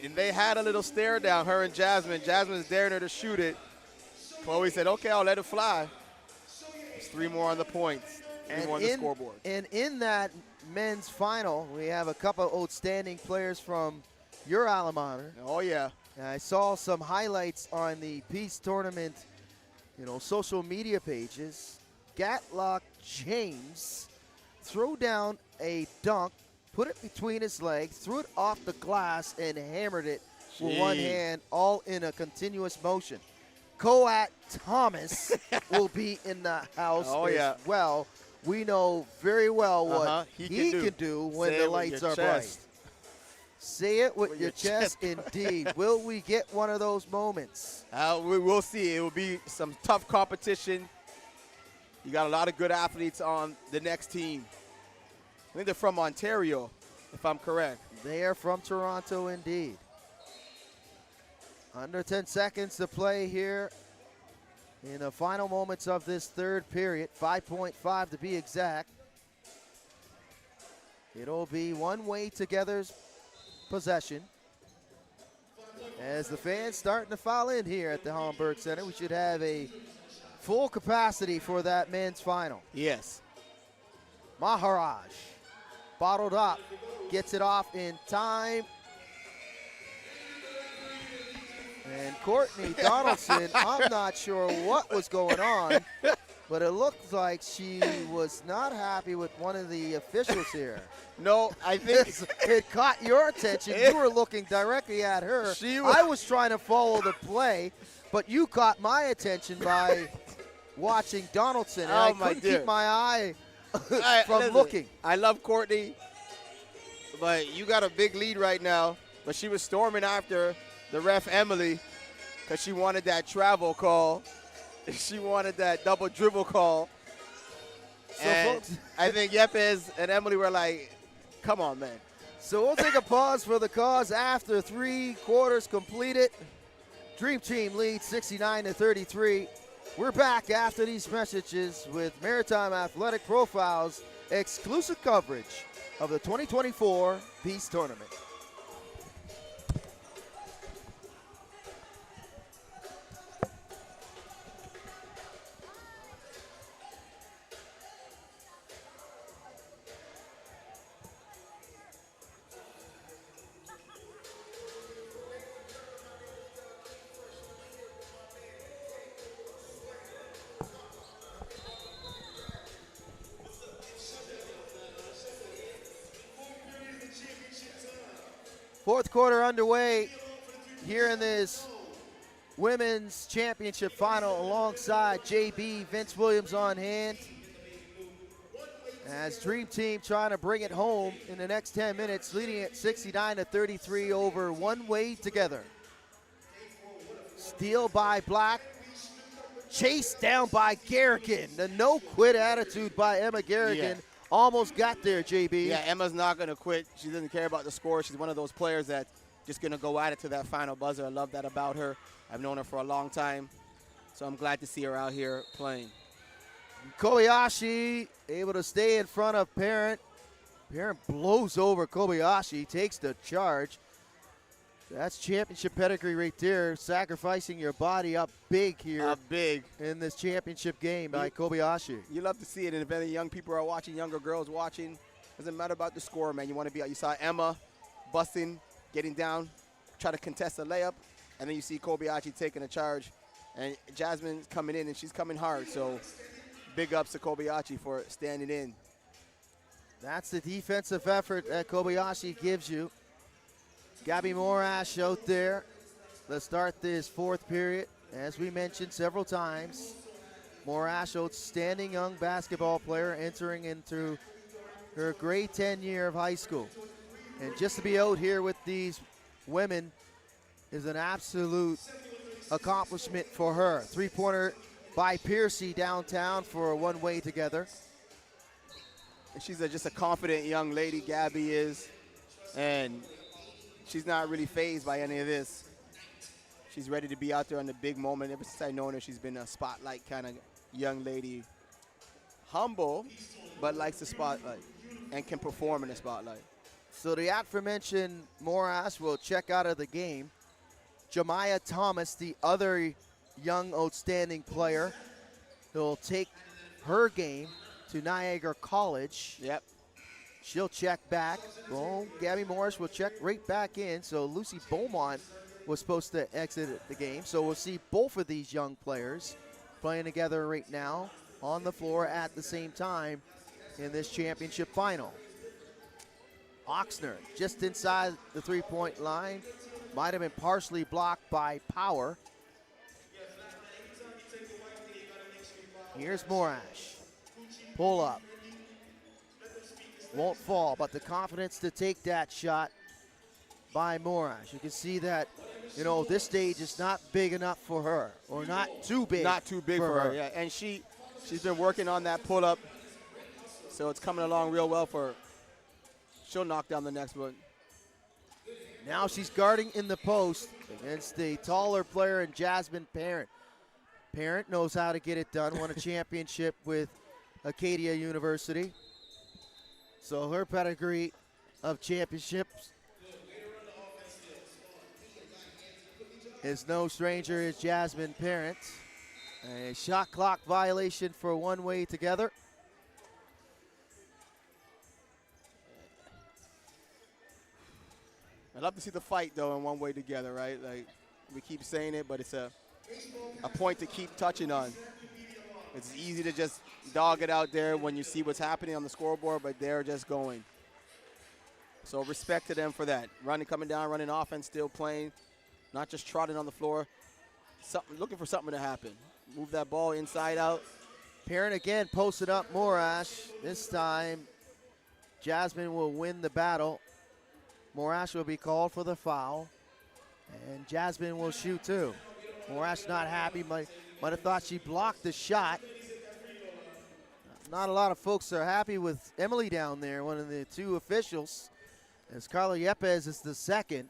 And they had a little stare down, her and Jasmine. Jasmine's daring her to shoot it. Chloe said, okay, I'll let it fly. There's 3 more on the points. 3 more on the scoreboard. And in that men's final, we have a couple of outstanding players from your alma mater. Oh, yeah. And I saw some highlights on the Peace Tournament, social media pages. Gatlock James threw down a dunk, put it between his legs, threw it off the glass, and hammered it with one hand, all in a continuous motion. Coat Thomas will be in the house as well. We know very well what he can do when the lights are bright. Say it with your chest, indeed. Will we get one of those moments? We will see. It will be some tough competition. You got a lot of good athletes on the next team. I think they're from Ontario, if I'm correct. They are from Toronto, indeed. Under 10 seconds to play here in the final moments of this third period, 5.5 to be exact. It'll be Onewaytogether's possession. As the fans starting to file in here at the Holmberg Center, we should have a full capacity for that men's final. Yes. Maharaj, bottled up, gets it off in time. And Courtney Donaldson, I'm not sure what was going on, but it looked like she was not happy with one of the officials here. No, I think it caught your attention. You were looking directly at her. I was trying to follow the play, but you caught my attention by watching Donaldson. And I couldn't keep my eye from looking. I love Courtney, but you got a big lead right now. But she was storming after the ref, Emily, because she wanted that travel call. She wanted that double dribble call. So and I think Yepes and Emily were like, come on, man. So we'll take a pause for the cause after 3 quarters completed. Dream Team leads 69-33. We're back after these messages with Maritime Athletic Profiles exclusive coverage of the 2024 Peace Tournament. Fourth quarter underway here in this women's championship final alongside JB, Vince Williams on hand. As Dream Team trying to bring it home in the next 10 minutes, leading at 69-33 over Onewaytogether. Steal by Black, chased down by Garrigan. The no-quit attitude by Emma Garrigan. Yeah. Almost got there, JB. Yeah, Emma's not going to quit. She doesn't care about the score. She's one of those players that just going to go at it to that final buzzer. I love that about her. I've known her for a long time, so I'm glad to see her out here playing. Kobayashi able to stay in front of Parent. Parent blows over Kobayashi, takes the charge. That's championship pedigree right there, sacrificing your body up big here. Up big. In this championship game by Kobayashi. You love to see it, and if any young people are watching, younger girls watching, doesn't matter about the score, man. You want to be out. You saw Emma busting, getting down, try to contest a layup, and then you see Kobayashi taking a charge. And Jasmine's coming in, and she's coming hard. So big ups to Kobayashi for standing in. That's the defensive effort that Kobayashi gives you. Gabby Morash out there. Let's start this fourth period. As we mentioned several times, Morash, outstanding young basketball player entering into her grade 10 year of high school. And just to be out here with these women is an absolute accomplishment for her. Three-pointer by Piercy downtown for a one-way together. She's just a confident young lady, Gabby is, and she's not really fazed by any of this. She's ready to be out there on the big moment. Ever since I known her, she's been a spotlight kind of young lady. Humble, but likes the spotlight and can perform in the spotlight. So the aforementioned Morash will check out of the game. Jemiah Thomas, the other young outstanding player, will take her game to Niagara College. Yep. She'll check back. Oh, Gabby Morris will check right back in. So Lucy Beaumont was supposed to exit the game. So we'll see both of these young players playing together right now on the floor at the same time in this championship final. Oxner just inside the three-point line. Might have been partially blocked by Power. Here's Morash. Pull up. Won't fall, but the confidence to take that shot by Morash. You can see that, you know, this stage is not big enough for her, or not too big. Not too big for her, yeah. And she's been working on that pull-up, so it's coming along real well for her. She'll knock down the next one. Now she's guarding in the post against the taller player in Jasmine Parent. Parent knows how to get it done, won a championship with Acadia University. So her pedigree of championships is no stranger as Jasmine Parent. A shot clock violation for one way together. I'd love to see the fight, though, in one way together, right? Like, we keep saying it, but it's a point to keep touching on. It's easy to just dog it out there when you see what's happening on the scoreboard, but they're just going. So respect to them for that. Coming down, running offense, still playing, not just trotting on the floor. Looking for something to happen. Move that ball inside out. Parent again posted up Morash. This time, Jasmine will win the battle. Morash will be called for the foul, and Jasmine will shoot too. Morash not happy, might have thought she blocked the shot. Not a lot of folks are happy with Emily down there, one of the two officials, as Carla Yepes is the second.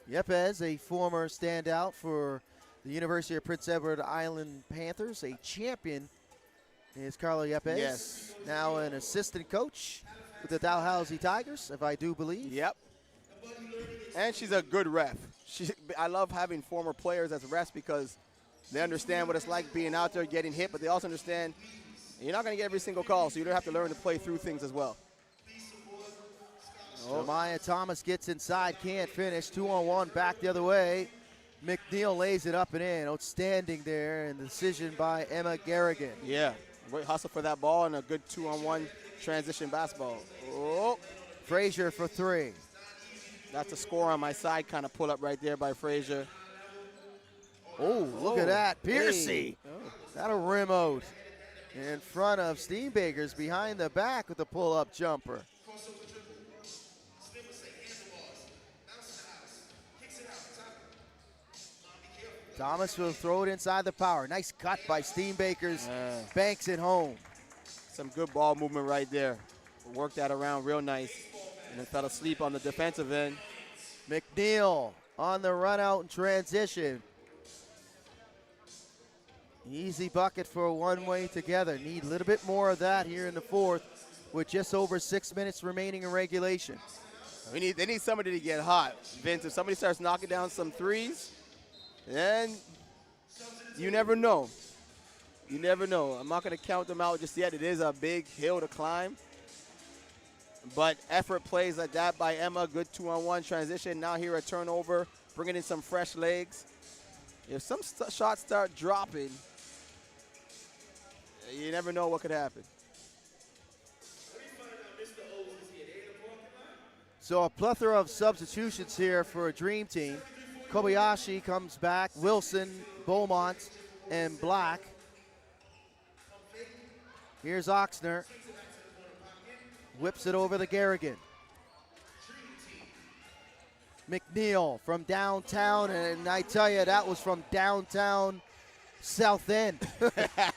Yepes, a former standout for the University of Prince Edward Island Panthers, a champion is Carla Yepes. Yes. Now an assistant coach with the Dalhousie Tigers, if I do believe. Yep. And she's a good ref. I love having former players as refs because they understand what it's like being out there getting hit, but they also understand you're not going to get every single call, so you don't have to learn to play through things as well. Maya Thomas gets inside, can't finish. 2-on-1, back the other way. McNeil lays it up and in. Outstanding there, and the decision by Emma Garrigan. Yeah, great hustle for that ball and a good 2-on-1 transition basketball. Oh. Frazier for three. That's a score on my side kind of pull up right there by Frazier. Oh, look at that. Piercy. Hey. Oh. That'll rim out in front of Steenbakers behind the back with the pull-up jumper. Thomas will throw it inside the power. Nice cut by Steenbakers. Banks it home. Some good ball movement right there. Worked that around real nice. And then fell asleep on the defensive end. McNeil on the run out and transition. Easy bucket for one way together. Need a little bit more of that here in the fourth with just over 6 minutes remaining in regulation. They need somebody to get hot. Vince, if somebody starts knocking down some threes, then you never know. You never know. I'm not going to count them out just yet. It is a big hill to climb. But effort plays like that by Emma. Good 2-on-1 transition. Now here a turnover, bringing in some fresh legs. If some shots start dropping, You never know what could happen. So a plethora of substitutions here for a dream team. Kobayashi comes back, Wilson, Beaumont, and Black. Here's Oxner. Whips it over the Garrigan. McNeil from downtown, and I tell you, that was from downtown South End.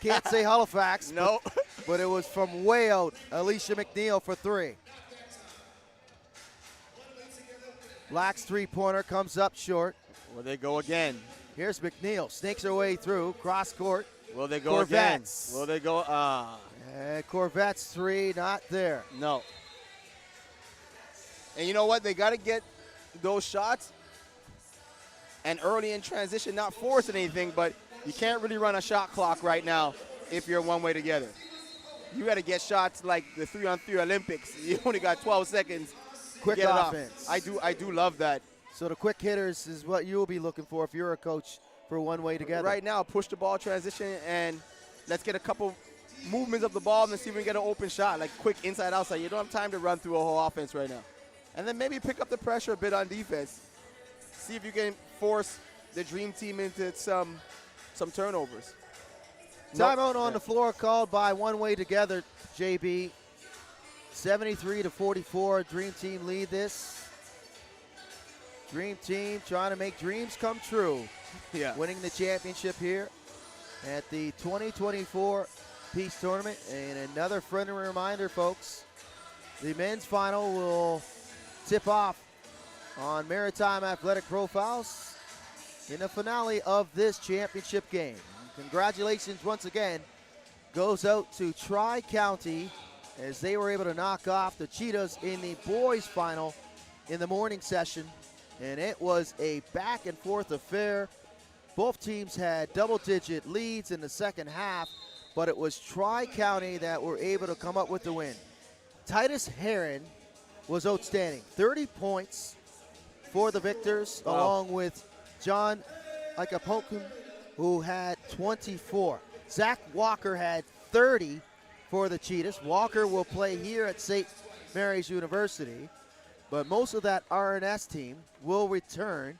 Can't say Halifax, No. but it was from way out. Alicia McNeil for 3. Black's three-pointer comes up short. Will they go again? Here's McNeil, snakes her way through, cross court. Will they go Corvettes. again? Will they go? Corvettes 3, not there. No. And you know what? They got to get those shots and early in transition, not forcing anything, but you can't really run a shot clock right now if you're one way together. You got to get shots like the 3-on-3 Olympics. You only got 12 seconds. Quick Get it off. offense. I do love that. So the quick hitters is what you'll be looking for if you're a coach for one way together. Right now, push the ball transition and let's get a couple movements of the ball and see if we can get an open shot, like quick inside outside. You don't have time to run through a whole offense right now. And then maybe pick up the pressure a bit on defense. See if you can force the dream team into some turnovers. Timeout on the floor called by One Way Together, JB. 73-44, Dream Team lead this. Dream Team trying to make dreams come true. Yeah. Winning the championship here at the 2024 Peace Tournament. And another friendly reminder, folks, the men's final will tip off on Maritime Athletic Profiles in the finale of this championship game. Congratulations once again goes out to Tri-County as they were able to knock off the Cheetahs in the boys final in the morning session. And it was a back and forth affair. Both teams had double-digit leads in the second half, but it was Tri-County that were able to come up with the win. Titus Heron was outstanding. 30 points for the victors, Wow. along with John Ikapoku, who had 24. Zach Walker had 30 for the Cheetahs. Walker will play here at St. Mary's University, but most of that RNS team will return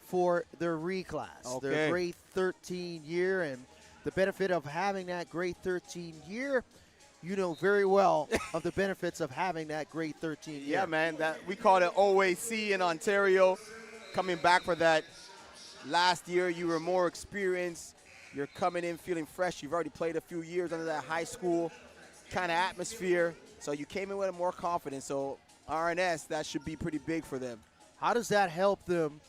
for their reclass, their grade 13 year, and the benefit of having that grade 13 year, you know very well of the benefits of having that grade 13 year. Yeah, man. That we call it OAC in Ontario. Coming back for that last year, you were more experienced. You're coming in feeling fresh. You've already played a few years under that high school kind of atmosphere, so you came in with more confidence. So RNS, that should be pretty big for them. How does that help them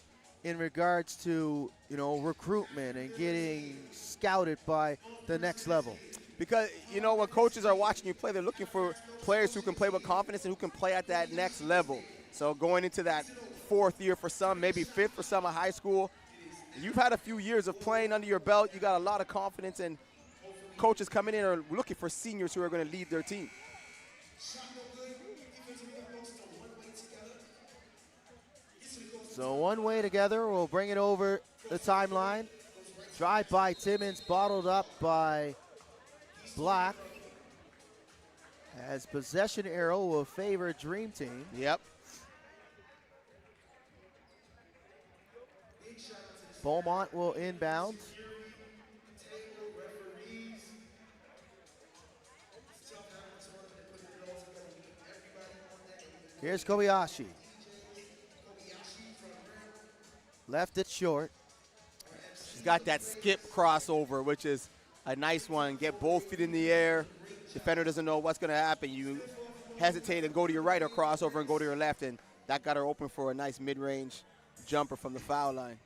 in regards to, you know, recruitment and getting scouted by the next level? Because, you know, when coaches are watching you play, they're looking for players who can play with confidence and who can play at that next level. So going into that fourth year for some, maybe fifth for some of high school, you've had a few years of playing under your belt. You got a lot of confidence, and coaches coming in are looking for seniors who are going to lead their team. So One Way Together will bring it over the timeline. Drive by Timmons, bottled up by Black. As possession arrow will favor Dream Team. Yep. Beaumont will inbound. Here's Kobayashi. Left it short. She's got that skip crossover, which is a nice one. Get both feet in the air. Defender doesn't know what's going to happen. You hesitate and go to your right or crossover and go to your left, and that got her open for a nice mid-range jumper from the foul line.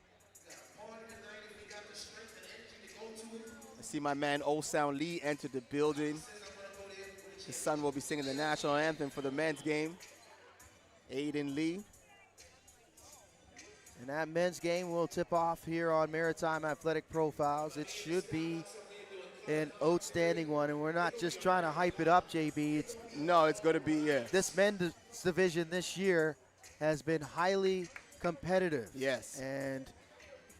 I see my man O-Sound Lee enter the building. His son will be singing the national anthem for the men's game. Aiden Lee. And that men's game will tip off here on Maritime Athletic Profiles. It should be an outstanding one, and we're not just trying to hype it up, JB. No, it's going to be, yeah. This men's division this year has been highly competitive. Yes. And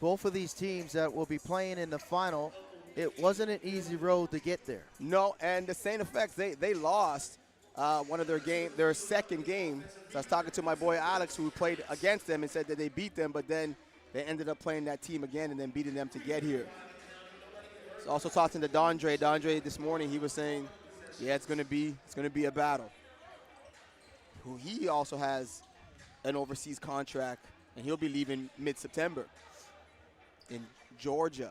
both of these teams that will be playing in the final it wasn't an easy road to get there. No, and the St. Effects, they lost one of their second game. So I was talking to my boy Alex, who played against them, and said that they beat them, but then they ended up playing that team again and then beating them to get here. So also talking to Dondre. Dondre this morning, he was saying, yeah, it's gonna be a battle. He also has an overseas contract, and he'll be leaving mid-September in Georgia,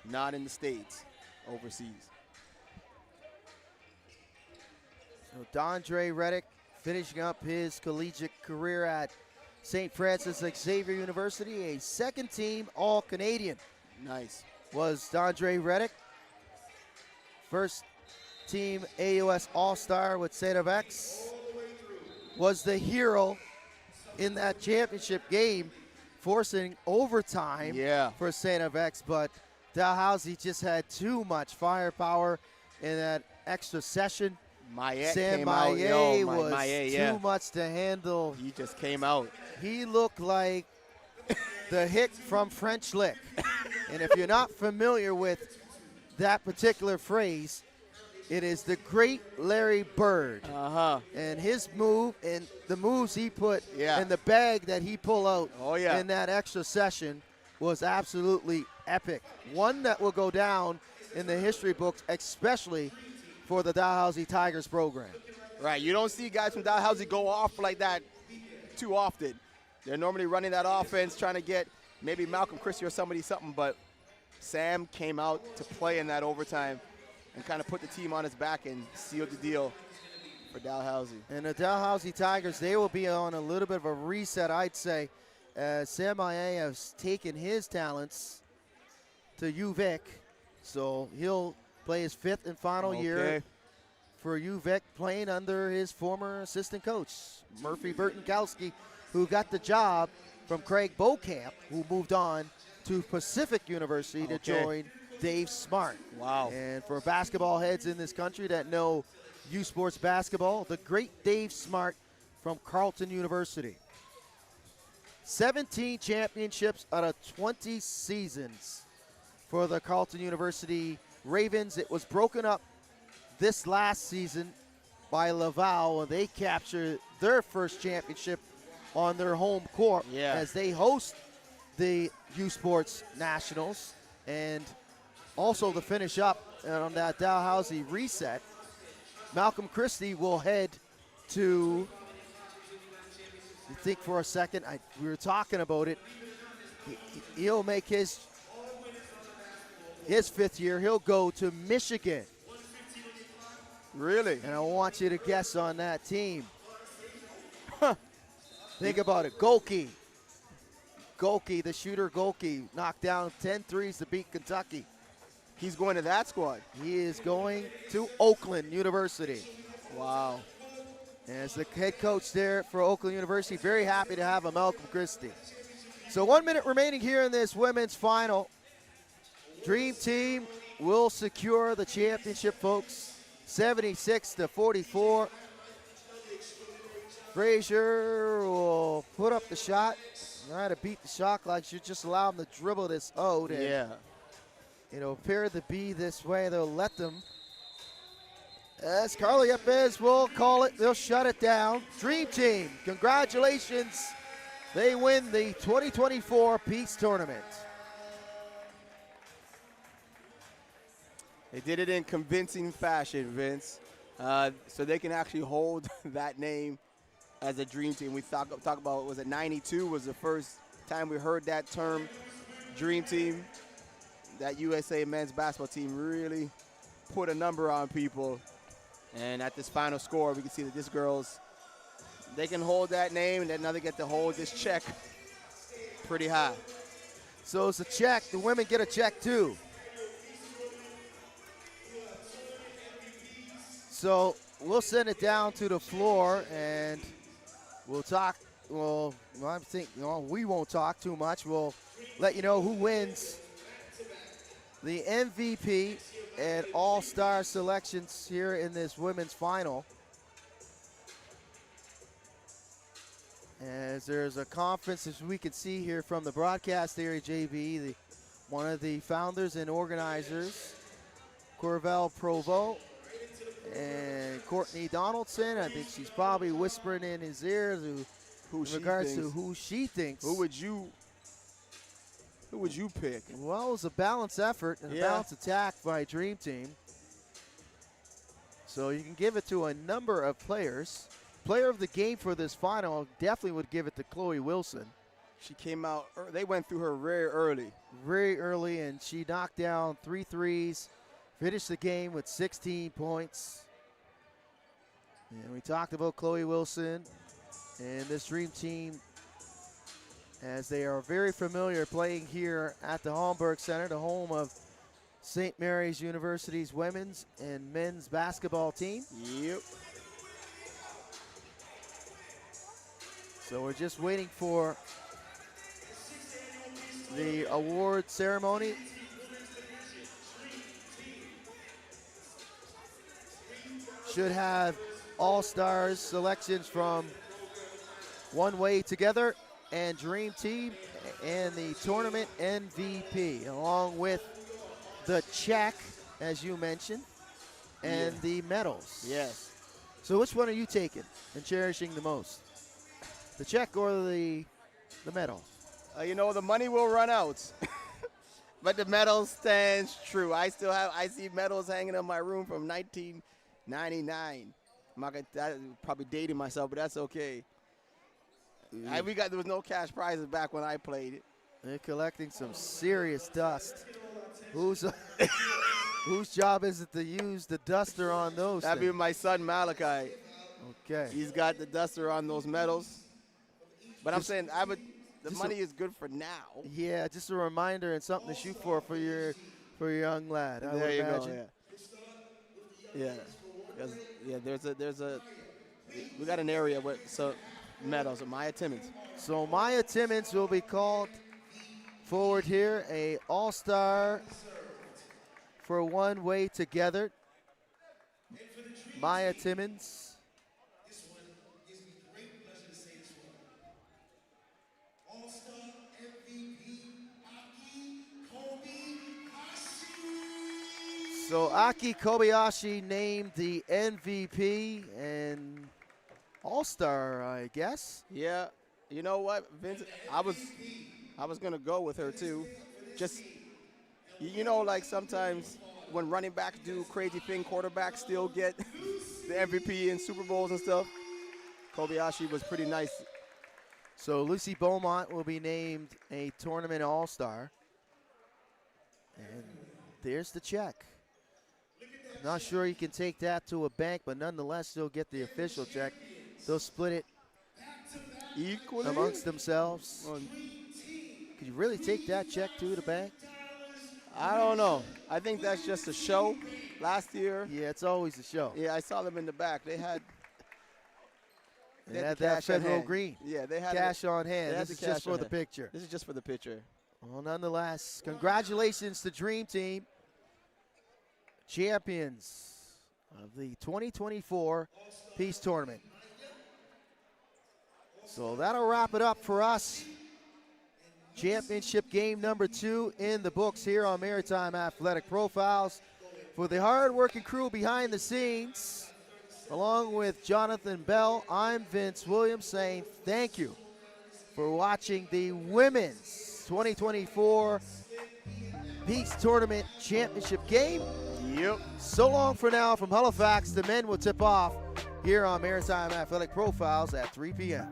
not in the States, overseas. So Dondre Reddick finishing up his collegiate career at St. Francis Xavier University, a second-team All-Canadian. Nice. Was Dondre Reddick. First-team AUS All-Star with St. FX. Was the hero in that championship game, forcing overtime for St. FX, but Dalhousie just had too much firepower in that extra session. Sam Maillet was too much to handle. He just came out. He looked like the hick from French Lick. And if you're not familiar with that particular phrase, it is the great Larry Bird. And his move and the moves he put in the bag that he pulled out in that extra session was absolutely epic. One that will go down in the history books, especially for the Dalhousie Tigers program. Right, you don't see guys from Dalhousie go off like that too often. They're normally running that offense, trying to get maybe Malcolm Christie or something, but Sam came out to play in that overtime and kind of put the team on his back and sealed the deal for Dalhousie. And the Dalhousie Tigers, they will be on a little bit of a reset, I'd say, as Sam Maillet has taken his talents to UVic, so he'll play his fifth and final year for UVic, playing under his former assistant coach, Murphy Burtonkowski, who got the job from Craig Beaucamp, who moved on to Pacific University to join Dave Smart. Wow. And for basketball heads in this country that know U Sports basketball, the great Dave Smart from Carleton University. 17 championships out of 20 seasons for the Carleton University Ravens. It was broken up this last season by Laval, and they captured their first championship on their home court as they host the U Sports Nationals. And also to finish up on that Dalhousie reset, Malcolm Christie will head to, I think for a second, we were talking about it, he'll make his fifth year, he'll go to Michigan. Really? And I want you to guess on that team. Think about it. Golke, the shooter Golke, knocked down 10 threes to beat Kentucky. He's going to that squad. He is going to Oakland University. Wow. As the head coach there for Oakland University, very happy to have a Malcolm Christie. So 1 minute remaining here in this women's final. Dream Team will secure the championship, folks. 76-44. Frazier will put up the shot. Try to beat the shot clock. Should just allow him to dribble this out. And it'll appear to be this way. They'll let them. As Carly Yepes will call it, they'll shut it down. Dream Team, congratulations. They win the 2024 Peace Tournament. They did it in convincing fashion, Vince. So they can actually hold that name as a Dream Team. We talk about, was it 92 was the first time we heard that term, Dream Team. That USA men's basketball team really put a number on people. And at this final score, we can see that this girls, they can hold that name, and then now they get to hold this check pretty high. So it's a check. The women get a check too. So we'll send it down to the floor, and we'll talk. Well, I think we won't talk too much. We'll let you know who wins the MVP and all-star selections here in this women's final. As there's a conference, as we can see here from the broadcast area, JB, the one of the founders and organizers, Corvell Provo, and Courtney Donaldson. I think she's probably whispering in his ear in regards to who she thinks. Who would you pick? Well, it was a balanced effort and a balanced attack by Dream Team. So you can give it to a number of players. Player of the game for this final, definitely would give it to Chloe Wilson. She came out, they went through her very early. Very early, and she knocked down 3 threes, finished the game with 16 points. And we talked about Chloe Wilson and this Dream Team, as they are very familiar playing here at the Holmberg Center, the home of St. Mary's University's women's and men's basketball team. Yep. So we're just waiting for the award ceremony. Should have all-stars selections from Onewaytogether and Dream Team and the tournament MVP, along with the check, as you mentioned, and the medals. Yes. So which one are you taking and cherishing the most? The check or the medal? You know, the money will run out, but the medal stands true. I see medals hanging in my room from 1999. I'm probably dating myself, but that's okay. There was no cash prizes back when I played it. They're collecting some serious dust. Whose job is it to use the duster on those? That'd be my son Malachi. Okay. He's got the duster on those medals. But I'm saying the money is good for now. Yeah, just a reminder and something to shoot for your young lad. I would imagine. We got an area with some medals of Maya Timmons. So Maya Timmons will be called forward here, a all-star for Onewaytogether. Maya Timmons. So Aki Kobayashi named the MVP and all-star, I guess. Yeah, you know what, Vince? I was gonna go with her too. Just like sometimes when running backs do crazy thing, quarterbacks still get the MVP in Super Bowls and stuff. Kobayashi was pretty nice. So Lucy Beaumont will be named a tournament all-star. And there's the check. Not sure you can take that to a bank, but nonetheless, they'll get the official check. They'll split it equally amongst themselves. Could you really take that check to the bank? I don't know. I think that's just a show. Last year. Yeah, it's always a show. Yeah, I saw them in the back. They had that federal green. Yeah, they had cash on hand. This is just for the hand. picture. This is just for the picture. Well, nonetheless, congratulations to Dream Team, champions of the 2024 Peace Tournament. So that'll wrap it up for us. Championship game number 2 in the books here on Maritime Athletic Profiles. For the hard-working crew behind the scenes, along with Jonathan Bell, I'm Vince Williams saying thank you for watching the Women's 2024 Peace Tournament Championship game. Yep. So long for now from Halifax. The men will tip off here on Maritime Athletic Profiles at 3 p.m.